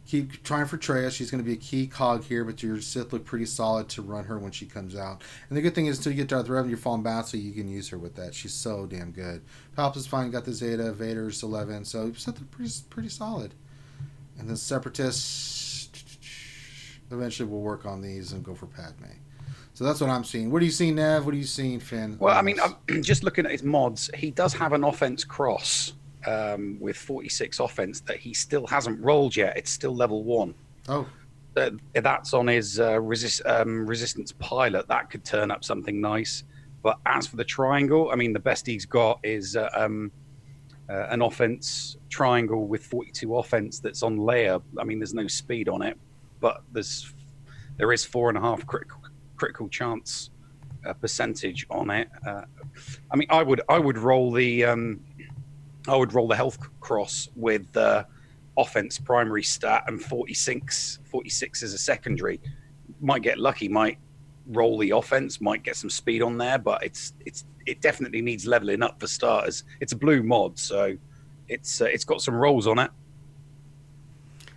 keep trying for Treya. She's going to be a key cog here, but your Sith look pretty solid to run her when she comes out. And the good thing is, until you get Darth Revan, you're falling back, so you can use her with that. She's so damn good. Palps is fine. Got the Zeta. Vader's 11. So Sith look pretty solid. And then Separatists, eventually we'll work on these and go for Padme. So that's what I'm seeing. What are you seeing, Nev? What are you seeing, Finn? Well, I mean, I'm just looking at his mods. He does have an offense cross. With 46 offense that he still hasn't rolled yet. It's still level 1. Oh. That's on his resistance pilot. That could turn up something nice. But as for the triangle, I mean, the best he's got is an offense triangle with 42 offense that's on Leia. I mean, there's no speed on it, but there is 4.5 critical chance percentage on it. I mean, I would roll the health cross with the offense primary stat and 46 as a secondary. Might get lucky, might roll the offense, might get some speed on there, but it definitely needs leveling up for starters. It's a blue mod, so it's got some rolls on it.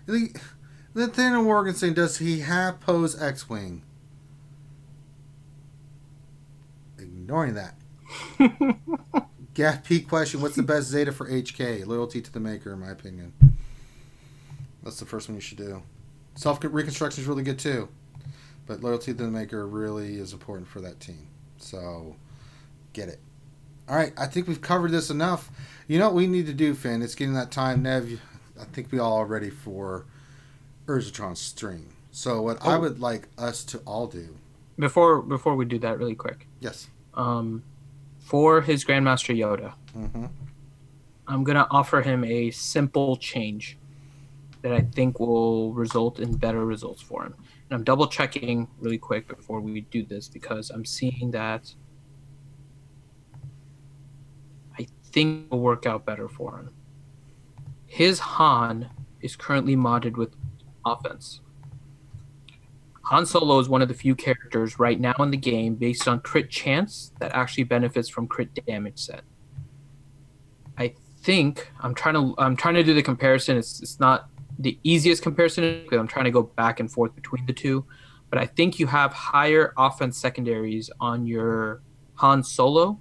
The thing in Morgan does he have pose X-Wing? Ignoring that. Gap P question, what's the best Zeta for HK? Loyalty to the Maker, in my opinion. That's the first one you should do. Self-reconstruction is really good too. But loyalty to the Maker really is important for that team. So, get it. Alright, I think we've covered this enough. You know what we need to do, Finn? It's getting that time. Nev, I think we all are ready for Urzatron's stream. So, what I would like us to all do... Before we do that really quick. Yes. For his Grandmaster Yoda, Mm-hmm. I'm going to offer him a simple change that I think will result in better results for him. And I'm double checking really quick before we do this because I'm seeing that I think it will work out better for him. His Han is currently modded with offense. Han Solo is one of the few characters right now in the game based on crit chance that actually benefits from crit damage set. I think I'm trying to do the comparison. It's not the easiest comparison because I'm trying to go back and forth between the two, but I think you have higher offense secondaries on your Han Solo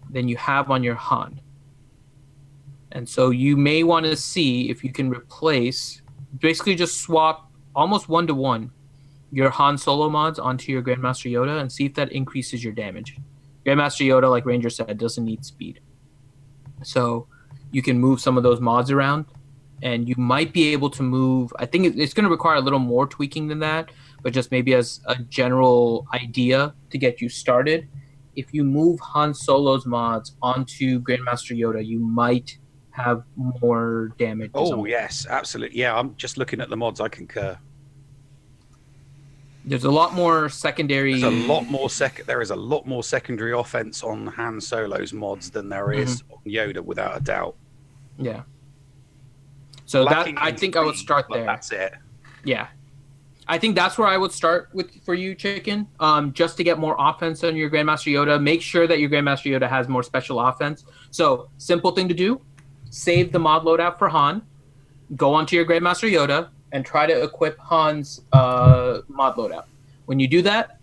than you have on your Han. And so you may want to see if you can basically just swap almost 1-to-1 your Han Solo mods onto your Grandmaster Yoda and see if that increases your damage. Grandmaster Yoda, like Ranger said, doesn't need speed. So you can move some of those mods around and you might be able to move. I think it's going to require a little more tweaking than that, but just maybe as a general idea to get you started. If you move Han Solo's mods onto Grandmaster Yoda, you might have more damage. Oh, yes, absolutely. Yeah, I'm just looking at the mods. I concur. There's a lot more secondary. There is a lot more secondary offense on Han Solo's mods than there is on Yoda, without a doubt. Yeah. So I think I would start there. That's it. Yeah. I think that's where I would start with for you, Chicken. Just to get more offense on your Grandmaster Yoda. Make sure that your Grandmaster Yoda has more special offense. So, simple thing to do: save the mod loadout for Han. Go onto your Grandmaster Yoda and try to equip Han's mod loadout. When you do that,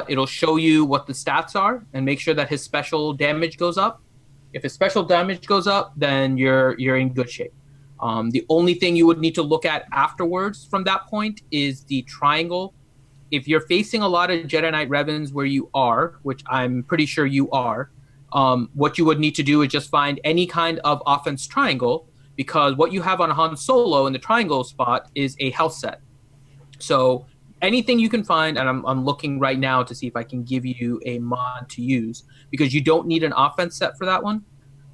it'll show you what the stats are, and make sure that his special damage goes up. If his special damage goes up, then you're in good shape. The only thing you would need to look at afterwards from that point is the triangle. If you're facing a lot of Jedi Knight Revens where you are, which I'm pretty sure you are, what you would need to do is just find any kind of offense triangle, because what you have on Han Solo in the triangle spot is a health set. So anything you can find, and I'm looking right now to see if I can give you a mod to use, because you don't need an offense set for that one.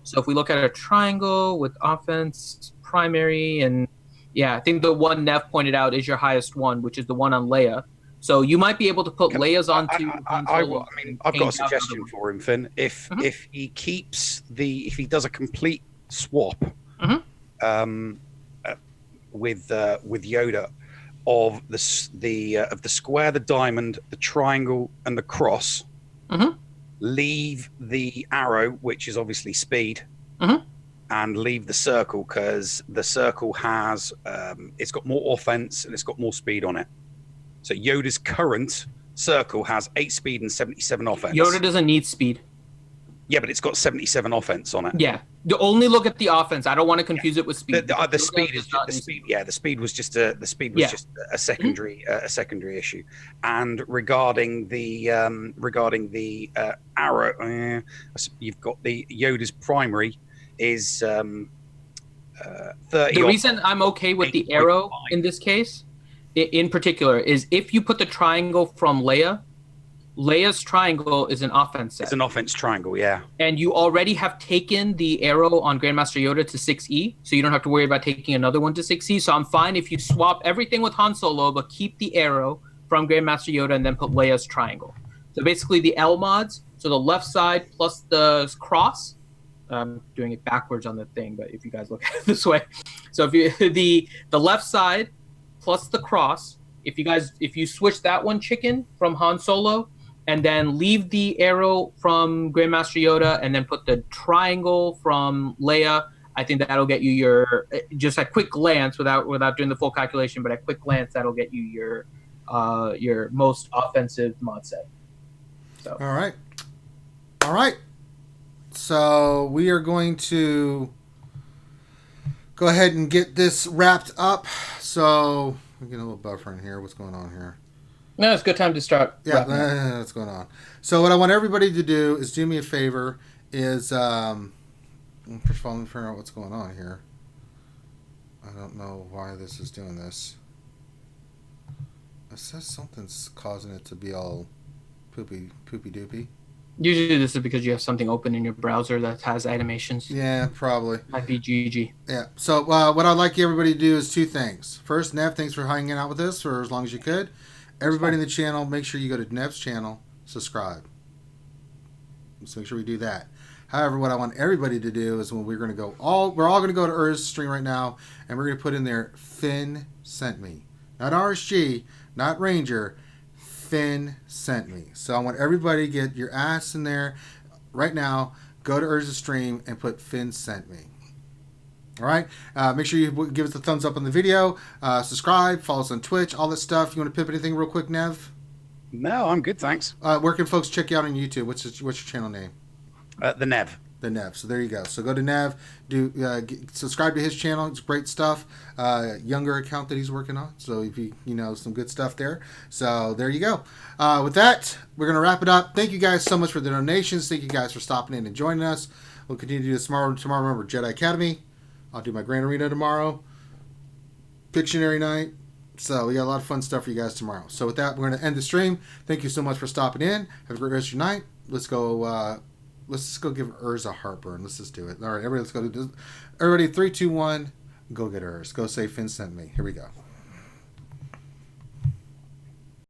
So if we look at a triangle with offense, primary, and yeah, I think the one Nev pointed out is your highest one, which is the one on Leia. So you might be able to put Leia's onto. I've got a suggestion for him, Finn. If he if he does a complete swap with Yoda of the square, the diamond, the triangle, and the cross, leave the arrow, which is obviously speed, and leave the circle, because the circle has it's got more offense and it's got more speed on it. So Yoda's current circle has 8 speed and 77 offense. Yoda doesn't need speed. Yeah, but it's got 77 offense on it. Yeah, only look at the offense. I don't want to confuse it with speed. The speed is the speed. Yeah, the speed was just a just a secondary issue. And regarding the arrow, you've got the Yoda's primary is 30. The reason I'm okay with the arrow in this case, in particular, is if you put the triangle from Leia. Leia's triangle is an offense set. It's an offense triangle, yeah. And you already have taken the arrow on Grandmaster Yoda to 6E, so you don't have to worry about taking another one to 6E. So I'm fine if you swap everything with Han Solo, but keep the arrow from Grandmaster Yoda and then put Leia's triangle. So basically the L mods, so the left side plus the cross. I'm doing it backwards on the thing, but if you guys look at it this way. So if you the left side plus the cross, if you switch that one, Chicken, from Han Solo, and then leave the arrow from Grandmaster Yoda, and then put the triangle from Leia, I think that'll get you your, just a quick glance, without doing the full calculation, but a quick glance, that'll get you your most offensive mod set. So. All right. So we are going to go ahead and get this wrapped up. So we're getting a little buffer in here. What's going on here? No, it's a good time to start. Yeah, that's going on. So what I want everybody to do is do me a favor. Is first of all, let me figure out what's going on here. I don't know why this is doing this. It says something's causing it to be all poopy doopy. Usually this is because you have something open in your browser that has animations. Yeah, probably. Might be GG. Yeah. So what I'd like everybody to do is 2 things. First, Nev, thanks for hanging out with us for as long as you could. Everybody in the channel, make sure you go to Nev's channel, subscribe. Let's make sure we do that. However, what I want everybody to do is when we're all going to go to Ur's stream right now, and we're going to put in there, Finn sent me. Not RSG, not Ranger, Finn sent me. So I want everybody to get your ass in there right now, go to Ur's stream, and put Finn sent me. All right. Make sure you give us a thumbs up on the video. Subscribe. Follow us on Twitch. All that stuff. You want to pip anything real quick, Nev? No, I'm good, thanks. Where can folks check you out on YouTube? What's your channel name? The Nev. The Nev. So there you go. So go to Nev. Subscribe to his channel. It's great stuff. Younger account that he's working on. So if you some good stuff there. So there you go. With that, we're gonna wrap it up. Thank you guys so much for the donations. Thank you guys for stopping in and joining us. We'll continue to do this tomorrow. Tomorrow, remember, Jedi Academy. I'll do my Grand Arena tomorrow. Pictionary night. So we got a lot of fun stuff for you guys tomorrow. So with that, we're going to end the stream. Thank you so much for stopping in. Have a great rest of your night. Let's go. Let's just go give Urza heartburn. Let's just do it. All right, everybody, let's go do this. Everybody, 3, 2, 1. Go get Urz. Go say Finn sent me. Here we go.